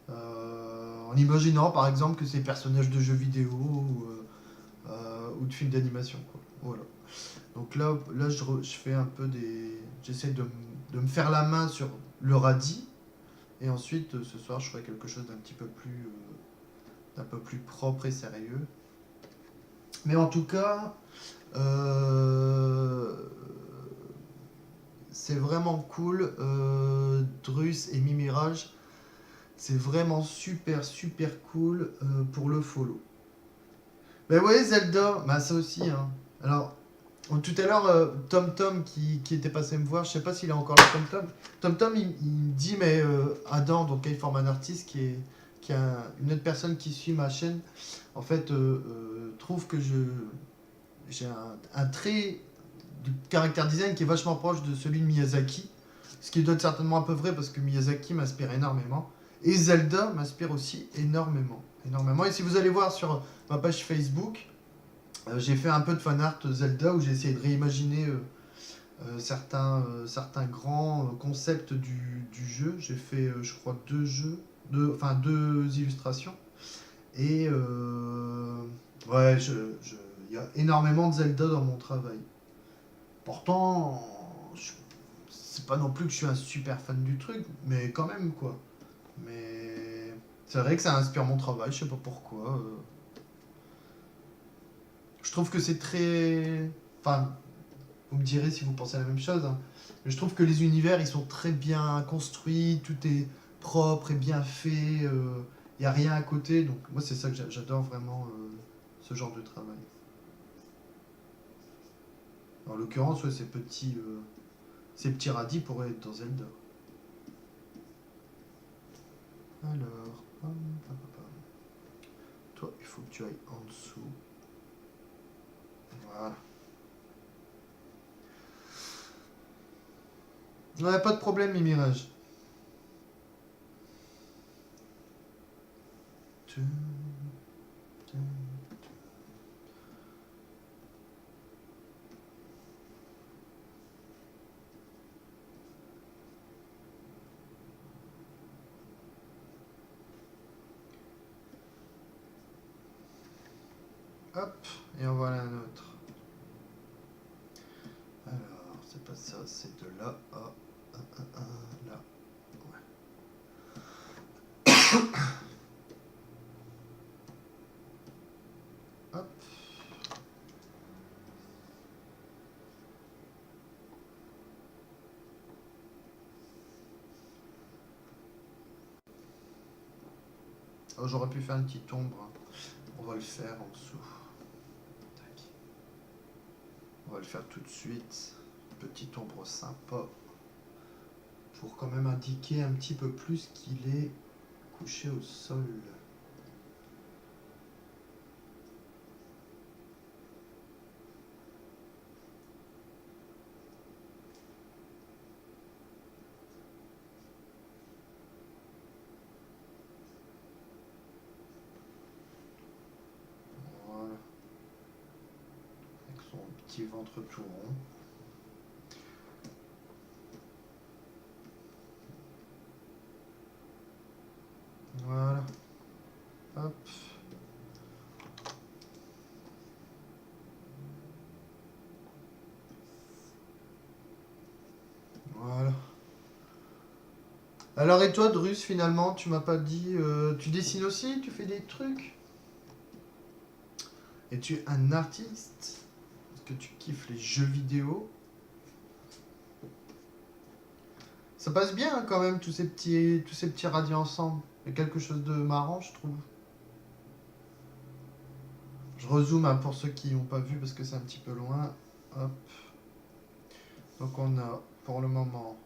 En imaginant par exemple que c'est des personnages de jeux vidéo, ou de films d'animation, quoi. Voilà. Donc là je fais un peu des... J'essaie de me faire la main sur le radis. Et ensuite, ce soir, je ferai quelque chose d'un peu plus propre et sérieux. Mais en tout cas, euh, c'est vraiment cool. Drus et Mimirage, c'est vraiment super, super cool pour le follow. Ben vous voyez, Zelda, bah ça aussi, hein. Alors, tout à l'heure, TomTom qui était passé me voir, je sais pas s'il est encore là, TomTom. TomTom, il me dit, mais Adam, donc K-Forman Artist, qui est une autre personne qui suit ma chaîne, en fait, trouve que j'ai un trait de caractère design qui est vachement proche de celui de Miyazaki. Ce qui doit être certainement un peu vrai parce que Miyazaki m'inspire énormément. Et Zelda m'inspire aussi énormément. Énormément. Et si vous allez voir sur ma page Facebook, j'ai fait un peu de fan art Zelda où j'ai essayé de réimaginer certains grands concepts du jeu. J'ai fait, je crois, deux illustrations. Et ouais, il y a énormément de Zelda dans mon travail. Pourtant, c'est pas non plus que je suis un super fan du truc, mais quand même, quoi. Mais c'est vrai que ça inspire mon travail, je sais pas pourquoi. Je trouve que c'est très... Enfin, vous me direz si vous pensez la même chose, hein. Mais je trouve que les univers, ils sont très bien construits, tout est propre et bien fait, il n'y a rien à côté. Donc moi, c'est ça que j'adore vraiment, ce genre de travail. En l'occurrence, ouais, ces petits radis pourraient être dans Zelda. Alors, toi, il faut que tu ailles en dessous. Voilà. Ouais, pas de problème, Mimirage. Hop, et en voilà un autre. Alors, c'est pas ça, c'est de là à là. Ouais. Hop. Oh, j'aurais pu faire une petite ombre, hein. On va le faire en dessous. Tac. On va le faire tout de suite. Petite ombre sympa. Pour quand même indiquer un petit peu plus qu'il est couché au sol. Voilà. Avec son petit ventre tout rond. Voilà. Hop. Voilà. Alors et toi, Drus, finalement, tu m'as pas dit... tu dessines aussi? Tu fais des trucs? Es-tu un artiste? Est-ce que tu kiffes les jeux vidéo? Ça passe bien, hein, quand même, tous ces petits radis ensemble. Il y a quelque chose de marrant, je trouve. Je rezoome, hein, pour ceux qui n'ont pas vu parce que c'est un petit peu loin. Hop. Donc on a pour le moment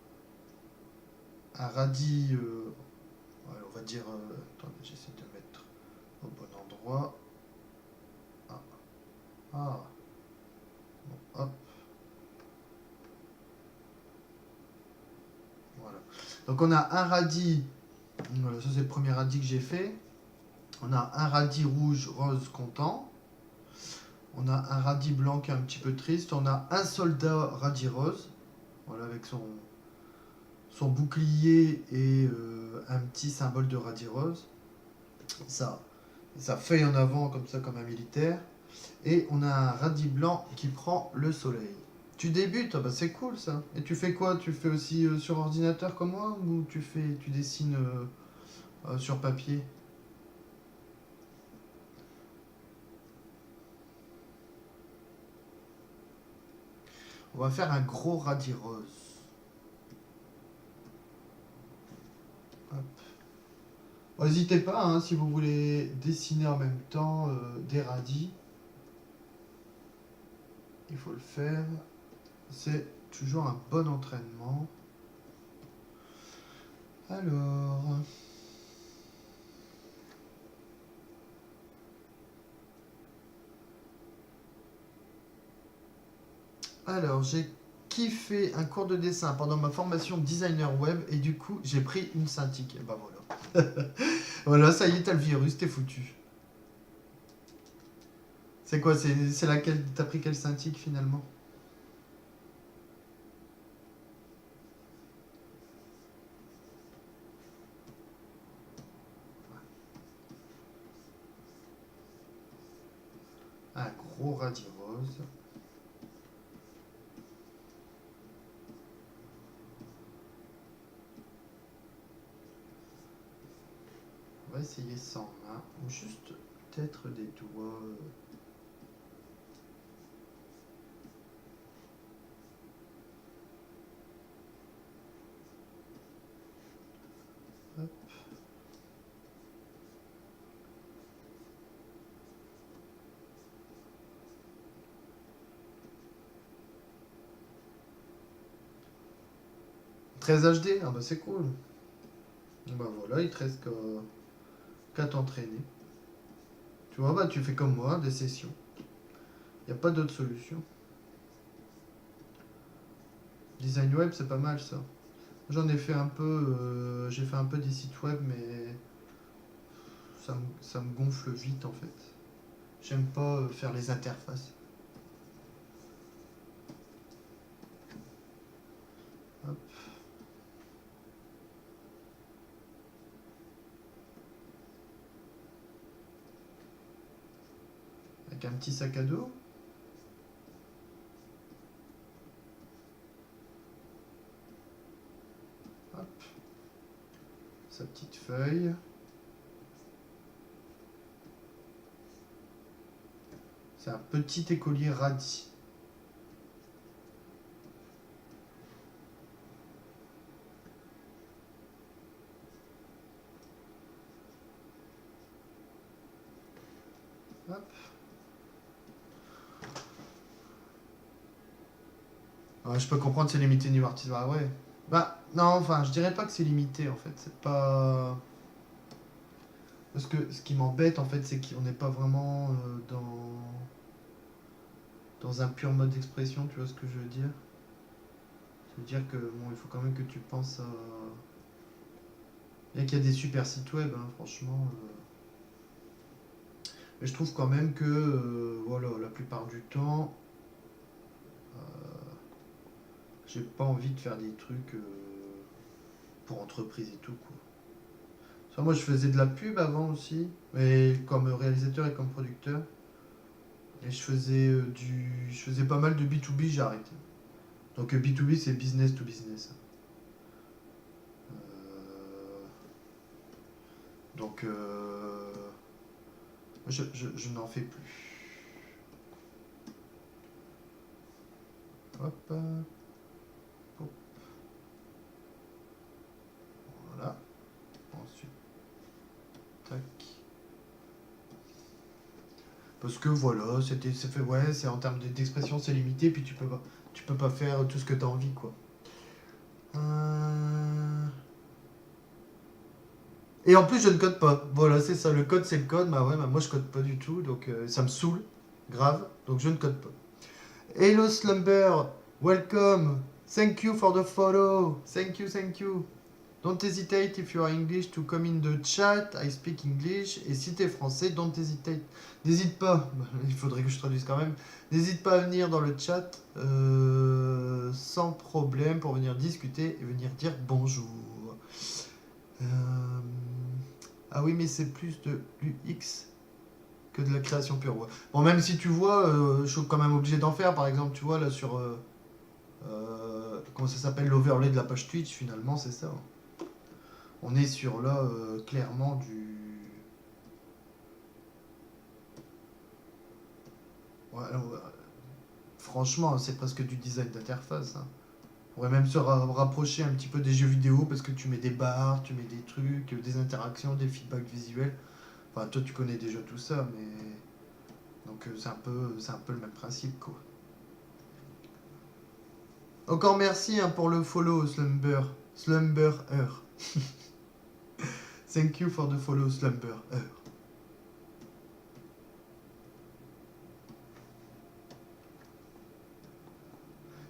un radis, ouais, on va dire... attendez, j'essaie de mettre au bon endroit. Ah. Ah. Bon, hop. Voilà. Donc on a un radis, voilà, ça c'est le premier radis que j'ai fait. On a un radis rouge, rose, content. On a un radis blanc qui est un petit peu triste. On a un soldat radis rose, voilà, avec son bouclier et un petit symbole de radis rose. Ça feuille en avant comme ça, comme un militaire. Et on a un radis blanc qui prend le soleil. Tu débutes, ah bah c'est cool ça. Et tu fais quoi? Tu fais aussi sur ordinateur comme moi ou tu dessines sur papier? On va faire un gros radis rose. Hop. Bon, n'hésitez pas hein, si vous voulez dessiner en même temps des radis. Il faut le faire. C'est toujours un bon entraînement. Alors, j'ai kiffé un cours de dessin pendant ma formation designer web et du coup j'ai pris une Cintiq. Et bah voilà. Voilà, ça y est, t'as le virus, t'es foutu. C'est quoi, c'est laquelle, t'as pris quelle Cintiq finalement? Un gros radis rose. On va essayer sans main, ou juste peut-être des doigts. Hop. Très HD, ah bah c'est cool. Bah voilà, il te reste qu'à t'entraîner. Tu vois, bah tu fais comme moi, des sessions. Il n'y a pas d'autre solution. Design web, c'est pas mal ça. J'en ai fait un peu, j'ai fait un peu des sites web, mais ça me gonfle vite en fait. J'aime pas faire les interfaces. Hop. Avec un petit sac à dos. Hop. Sa petite feuille. C'est un petit écolier radis. Hop. Ouais, je peux comprendre c'est limité niveau artisan. Ah ouais. Bah non, enfin je dirais pas que c'est limité en fait. C'est pas. Parce que ce qui m'embête en fait c'est qu'on n'est pas vraiment dans un pur mode d'expression, tu vois ce que je veux dire? Ça veut dire que bon, il faut quand même que tu penses à. Bien qu'il y a des super sites web, hein, franchement. Mais je trouve quand même que voilà, la plupart du temps, j'ai pas envie de faire des trucs pour entreprise et tout quoi. Ça, moi je faisais de la pub avant aussi, mais comme réalisateur et comme producteur. Et je faisais pas mal de B2B, j'ai arrêté. Donc B2B c'est business to business. Euh, donc je n'en fais plus. Hop, hop, voilà. Ensuite, tac. Parce que voilà, c'est fait, ouais, c'est en termes d'expression, c'est limité, puis tu peux pas faire tout ce que tu as envie, quoi. Euh, Et en plus, je ne code pas. Voilà, c'est ça. Le code, c'est le code. Bah ouais, bah moi, je code pas du tout, donc ça me saoule, grave. Donc je ne code pas. Hello Slumber, welcome. Thank you for the follow. Thank you, thank you. Don't hesitate if you are English to come in the chat. I speak English. Et si t'es français, don't hesitate. N'hésite pas. Il faudrait que je traduise quand même. N'hésite pas à venir dans le chat sans problème pour venir discuter et venir dire bonjour. Euh, Ah oui, mais c'est plus de l'UX. que de la création pure. Ouais. Bon, même si tu vois, je suis quand même obligé d'en faire. Par exemple, tu vois, là, sur... comment ça s'appelle, l'overlay de la page Twitch, finalement, c'est ça. On est sur, là, clairement, du... Ouais, franchement, c'est presque du design d'interface. Hein. On pourrait même se rapprocher un petit peu des jeux vidéo parce que tu mets des barres, tu mets des trucs, des interactions, des feedbacks visuels. Enfin, toi, tu connais déjà tout ça, mais... Donc, c'est un peu le même principe, quoi. Encore merci hein, pour le follow, Slumber. Slumber Heure. Thank you for the follow, Slumber Heure.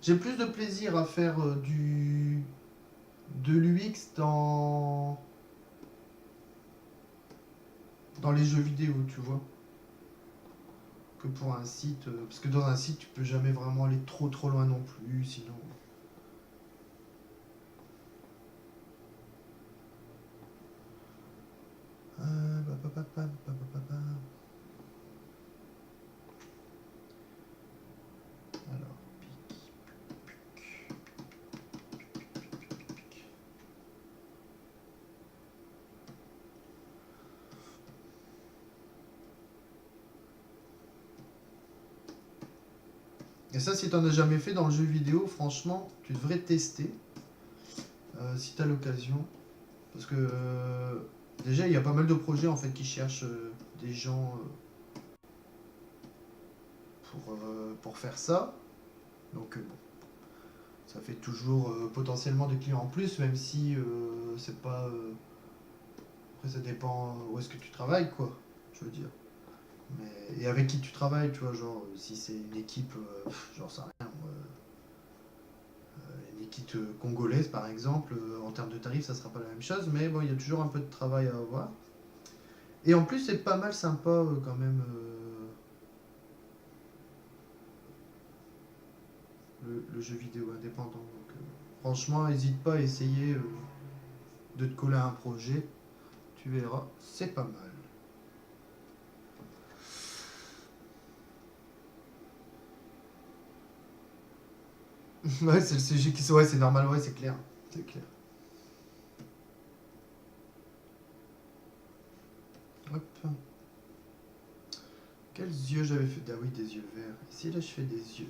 J'ai plus de plaisir à faire de l'UX dans les jeux vidéo, tu vois, que pour un site. Parce que dans un site, tu peux jamais vraiment aller trop trop loin non plus, sinon. Bah, bah, bah, bah, bah, bah, bah. Alors, et ça, si t'en as jamais fait dans le jeu vidéo, franchement, tu devrais tester si t'as l'occasion. Parce que déjà, il y a pas mal de projets en fait qui cherchent des gens pour faire ça. Donc bon, ça fait toujours potentiellement des clients en plus, même si c'est pas. Après, ça dépend où est-ce que tu travailles, quoi. Je veux dire. Mais, et avec qui tu travailles, tu vois, genre si c'est une équipe, j'en sais rien, une équipe congolaise par exemple, en termes de tarifs, ça sera pas la même chose, mais bon, il y a toujours un peu de travail à avoir. Et en plus, c'est pas mal sympa quand même. Le jeu vidéo indépendant. Donc, franchement, n'hésite pas à essayer de te coller à un projet. Tu verras, c'est pas mal. Ouais, c'est le sujet qui... Ouais, c'est normal, ouais, c'est clair. C'est clair. Hop. Quels yeux j'avais fait? Ah oui, des yeux verts. Ici, là, je fais des yeux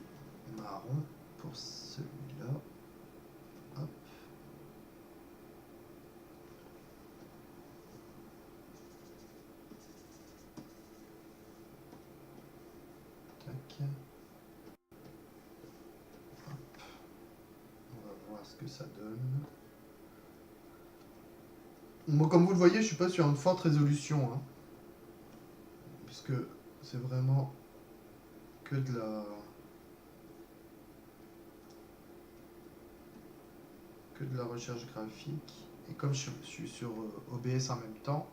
marrons pour celui-là. Hop. Tac. On va voir ce que ça donne. Moi, comme vous le voyez, je suis pas sur une forte résolution. Hein, puisque c'est vraiment que de la... que de la recherche graphique. Et comme je suis sur OBS en même temps,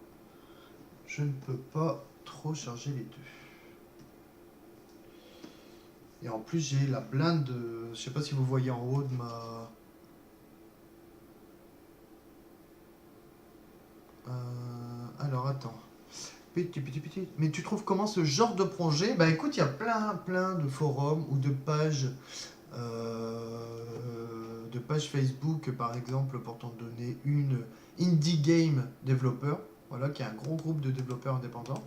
je ne peux pas trop charger les deux. Et en plus, j'ai la blinde de... Je sais pas si vous voyez en haut de ma... Alors, attends. Petit. Mais tu trouves comment ce genre de projet? Bah écoute, il y a plein de forums ou de pages Facebook, par exemple, pour t'en donner une, Indie Game Developer, voilà, qui est un gros groupe de développeurs indépendants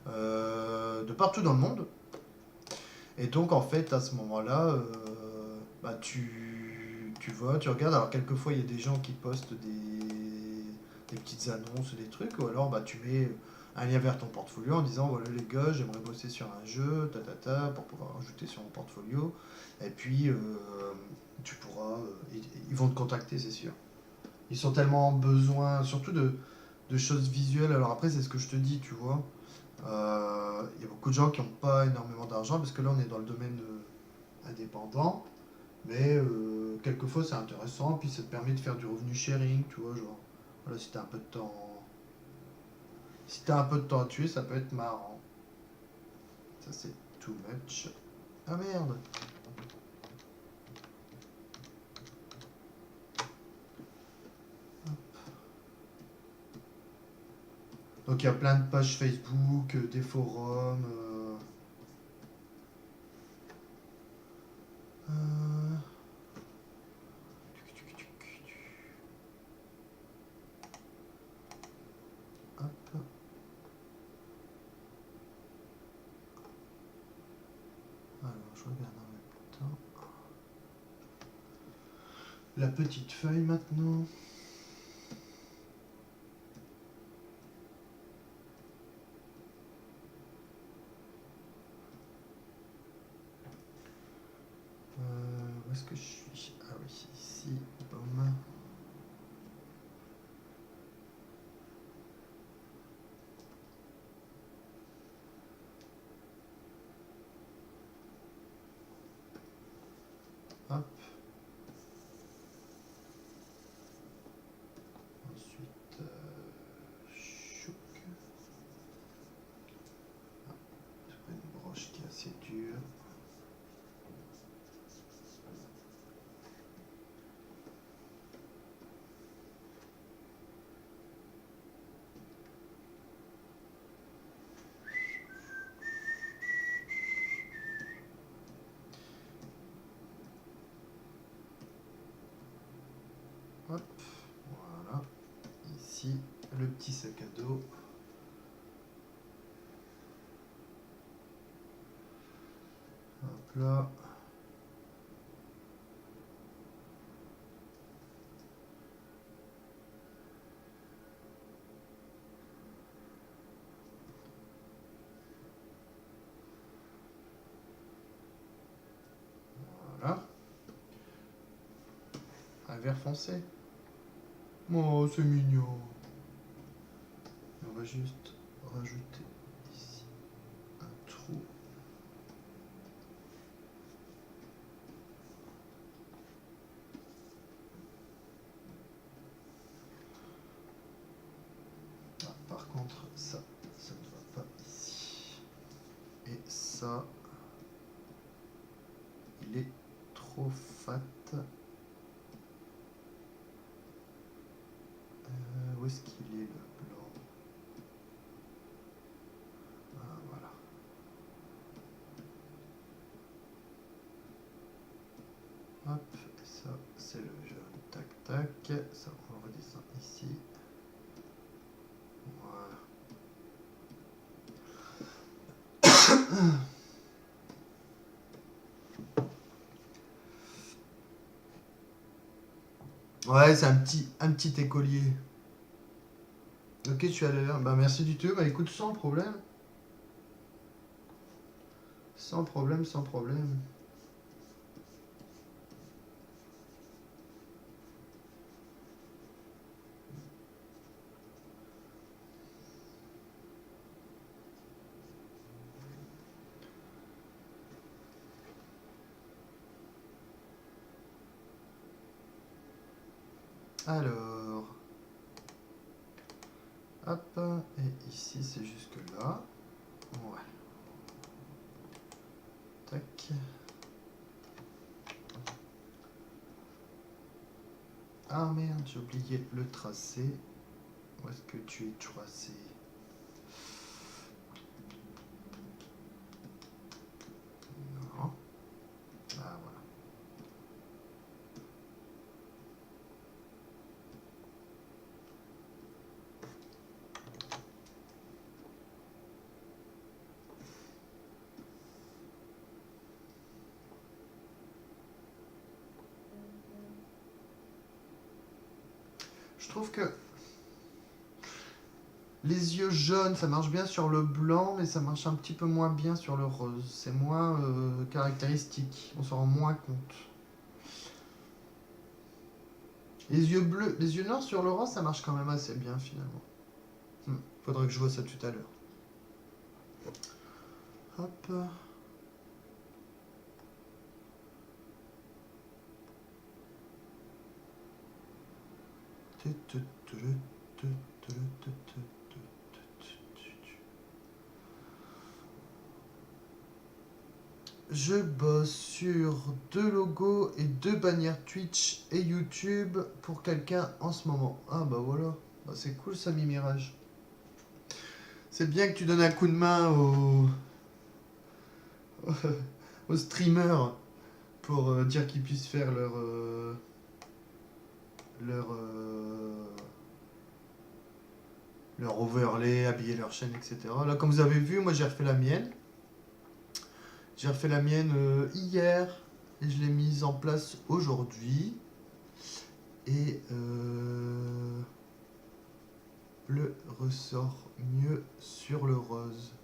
de partout dans le monde. Et donc, en fait, à ce moment-là, bah, tu vois, tu regardes. Alors, quelquefois, il y a des gens qui postent des petites annonces, des trucs, ou alors bah, tu mets un lien vers ton portfolio en disant voilà les gars, j'aimerais bosser sur un jeu, pour pouvoir ajouter sur mon portfolio. Et puis, tu pourras. Ils vont te contacter, c'est sûr. Ils sont tellement en besoin, surtout de choses visuelles. Alors, après, c'est ce que je te dis, tu vois. Il y a beaucoup de gens qui n'ont pas énormément d'argent parce que là on est dans le domaine indépendant, mais quelquefois c'est intéressant, puis ça te permet de faire du revenu sharing, tu vois, genre, voilà, si t'as un peu de temps, si t'as un peu de temps à tuer, ça peut être marrant. Ça c'est too much. Ah merde. Donc Donc il y a plein de pages Facebook, des forums. Euh, Hop. Alors, je regarde en même temps. La petite feuille maintenant. Où est-ce que je suis? Ah oui, ici. Boum. Hop. Ensuite, chouc. Ah, j'ai pris une broche qui est assez dure. Hop, voilà. Ici, le petit sac à dos. Hop là. Voilà. Un vert foncé. Oh, c'est mignon. On va juste rajouter ici un trou. Ah, par contre, ça ne va pas ici. Et ça, il est trop fat. Où est-ce qu'il est le blanc? Ah, voilà. Hop, et ça, c'est le jaune. Tac, tac. Ça, on redescend ici. Voilà. Ouais, c'est un petit écolier. Ok, tu as l'air. Bah, merci du tout. Bah, écoute, sans problème. Sans problème, sans problème. Alors, hop, et ici c'est jusque là. Ouais. Tac. Ah merde, j'ai oublié le tracé. Où est-ce que tu es tracé? Non. Ah voilà. Je trouve que les yeux jaunes, ça marche bien sur le blanc, mais ça marche un petit peu moins bien sur le rose. C'est moins caractéristique. On s'en rend moins compte. Les yeux bleus, les yeux noirs sur le rose, ça marche quand même assez bien finalement. Faudrait que je vois ça tout à l'heure. Hop. Je bosse sur 2 logos et 2 bannières Twitch et YouTube pour quelqu'un en ce moment. Ah bah voilà, bah, c'est cool ça, Mimirage. C'est bien que tu donnes un coup de main aux, aux streamers pour dire qu'ils puissent faire leur, leur overlay, habiller leur chaîne, etc. Là, comme vous avez vu, moi j'ai refait la mienne. J'ai refait la mienne hier et je l'ai mise en place aujourd'hui. Et bleu ressort mieux sur le rose.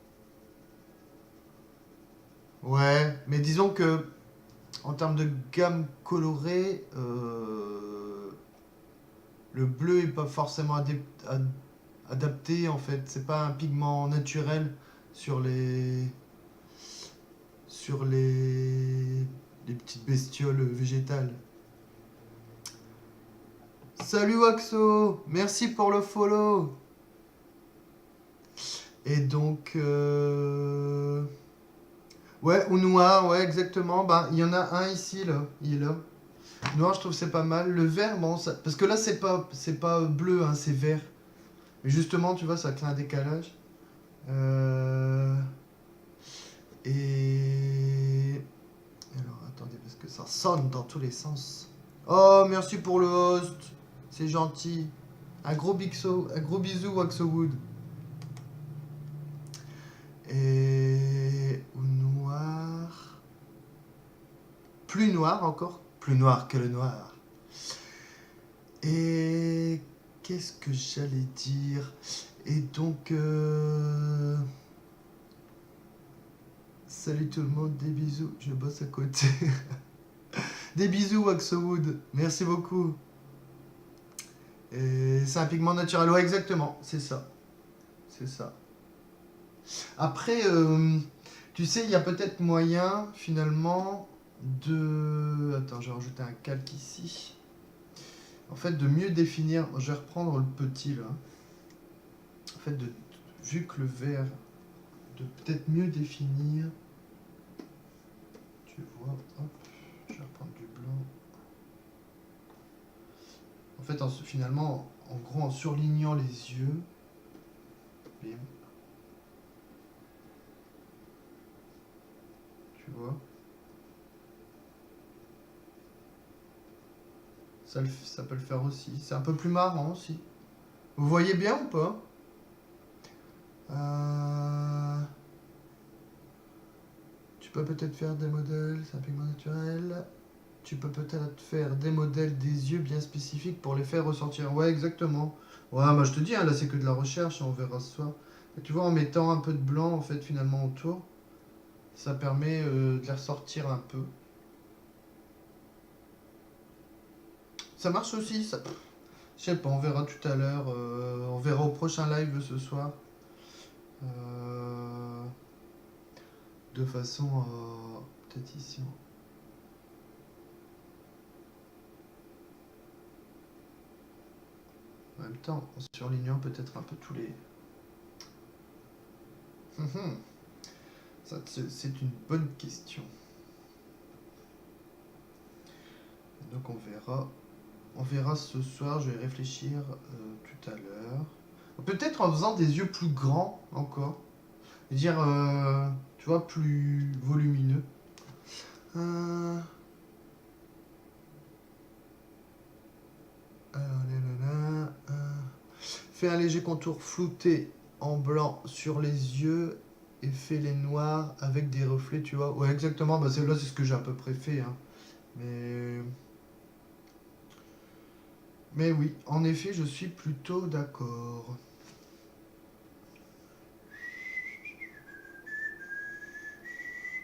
Ouais, mais disons que en termes de gamme colorée, le bleu est pas forcément adapté en fait. C'est pas un pigment naturel sur les petites bestioles végétales. Salut Waxo, merci pour le follow. Et donc, ouais, ou noir, ouais, exactement. Bah, il y en a un ici, là. Il est là. Noir, je trouve que c'est pas mal. Le vert, bon, ça... parce que là, c'est pas bleu, hein, c'est vert. Mais justement, tu vois, ça crée un décalage. Et... Alors, attendez, parce que ça sonne dans tous les sens. Oh, merci pour le host. C'est gentil. Un gros bisou, Waxowood. Et... Ou noir... Plus noir encore. Plus noir que le noir. Et... Qu'est-ce que j'allais dire? Et donc... Salut tout le monde, des bisous. Je bosse à côté. Des bisous, Waxowood. Merci beaucoup. Et c'est un pigment naturel. Ouais, exactement. C'est ça. C'est ça. Après, tu sais, il y a peut-être moyen, finalement, de... Attends, je vais rajouter un calque ici. En fait, de mieux définir... Je vais reprendre le petit, là. En fait, vu que le vert... De peut-être mieux définir... Tu vois, hop, je vais reprendre du blanc. En fait, finalement, en gros, en surlignant les yeux... Bim. Tu vois? Ça peut le faire aussi. C'est un peu plus marrant aussi. Vous voyez bien ou pas? Tu peux peut-être faire des modèles, c'est un pigment naturel. Tu peux peut-être faire des modèles des yeux bien spécifiques pour les faire ressortir. Ouais, exactement. Ouais, moi je te dis, hein, là c'est que de la recherche, on verra ce soir. Et tu vois, en mettant un peu de blanc en fait finalement autour, ça permet de les ressortir un peu. Ça marche aussi, ça. Je sais pas, on verra tout à l'heure. On verra au prochain live ce soir. De façon peut-être ici. En même temps, en surlignant peut-être un peu tous les... Ça, c'est une bonne question. Donc on verra. On verra ce soir, je vais réfléchir tout à l'heure. Peut-être en faisant des yeux plus grands encore. Dire, tu vois, plus volumineux. Fais un léger contour flouté en blanc sur les yeux et fais les noirs avec des reflets, tu vois. Ouais, exactement, bah là c'est ce que j'ai à peu près fait. Hein. Mais oui, en effet, je suis plutôt d'accord.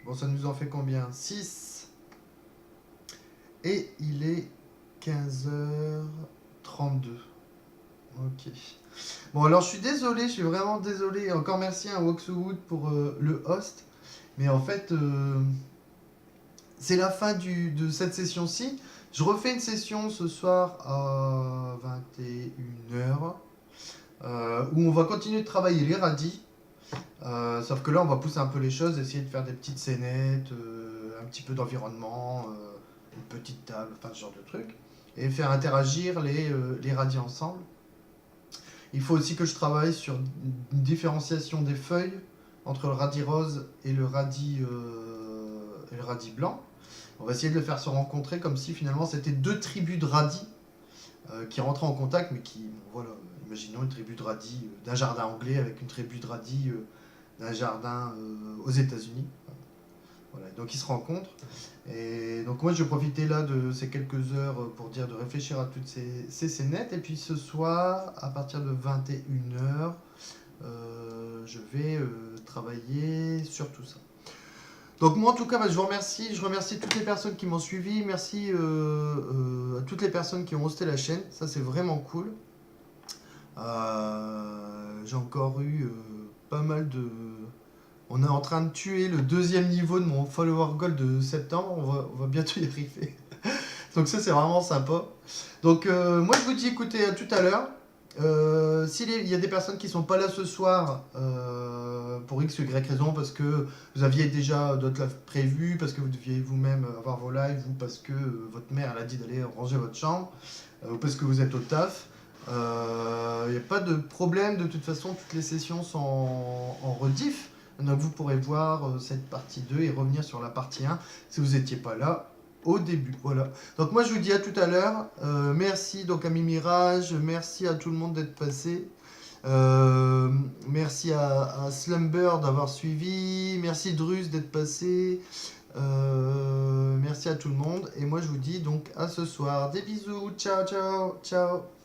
Bon, ça nous en fait combien? 6. Et il est 15h32. Ok. Bon, alors je suis désolé, je suis vraiment désolé. Encore merci à Waxowood pour le host. Mais en fait, c'est la fin de cette session-ci. Je refais une session ce soir à 21h où on va continuer de travailler les radis. Sauf que là, on va pousser un peu les choses, essayer de faire des petites scénettes, un petit peu d'environnement, une petite table, enfin ce genre de truc. Et faire interagir les radis ensemble. Il faut aussi que je travaille sur une différenciation des feuilles entre le radis rose et le radis blanc. On va essayer de le faire se rencontrer comme si finalement c'était deux tribus de radis qui rentraient en contact, mais qui, bon, voilà, imaginons une tribu de radis d'un jardin anglais avec une tribu de radis d'un jardin aux États-Unis. Voilà, donc ils se rencontrent. Et donc moi je vais profiter là de ces quelques heures pour dire de réfléchir à toutes ces scénettes. Et puis ce soir, à partir de 21h, je vais travailler sur tout ça. Donc moi en tout cas, bah, je vous remercie. Je remercie toutes les personnes qui m'ont suivi. Merci à toutes les personnes qui ont hosté la chaîne. Ça c'est vraiment cool. J'ai encore eu pas mal de... On est en train de tuer le deuxième niveau de mon follower goal de septembre. On va bientôt y arriver. Donc ça c'est vraiment sympa. Donc moi je vous dis écoutez, à tout à l'heure. S'il y a des personnes qui sont pas là ce soir pour X ou Y raison, parce que vous aviez déjà d'autres lives prévus, parce que vous deviez vous-même avoir vos lives, ou parce que votre mère elle a dit d'aller ranger votre chambre, ou parce que vous êtes au taf, il n'y a pas de problème. De toute façon, toutes les sessions sont en rediff. Donc vous pourrez voir cette partie 2 et revenir sur la partie 1 si vous n'étiez pas là au début. Voilà. Donc moi je vous dis à tout à l'heure. Merci donc à Mimirage, merci à tout le monde d'être passé. Merci à Slumber d'avoir suivi. Merci Drus d'être passé. Merci à tout le monde. Et moi je vous dis donc à ce soir. Des bisous. Ciao, ciao, ciao.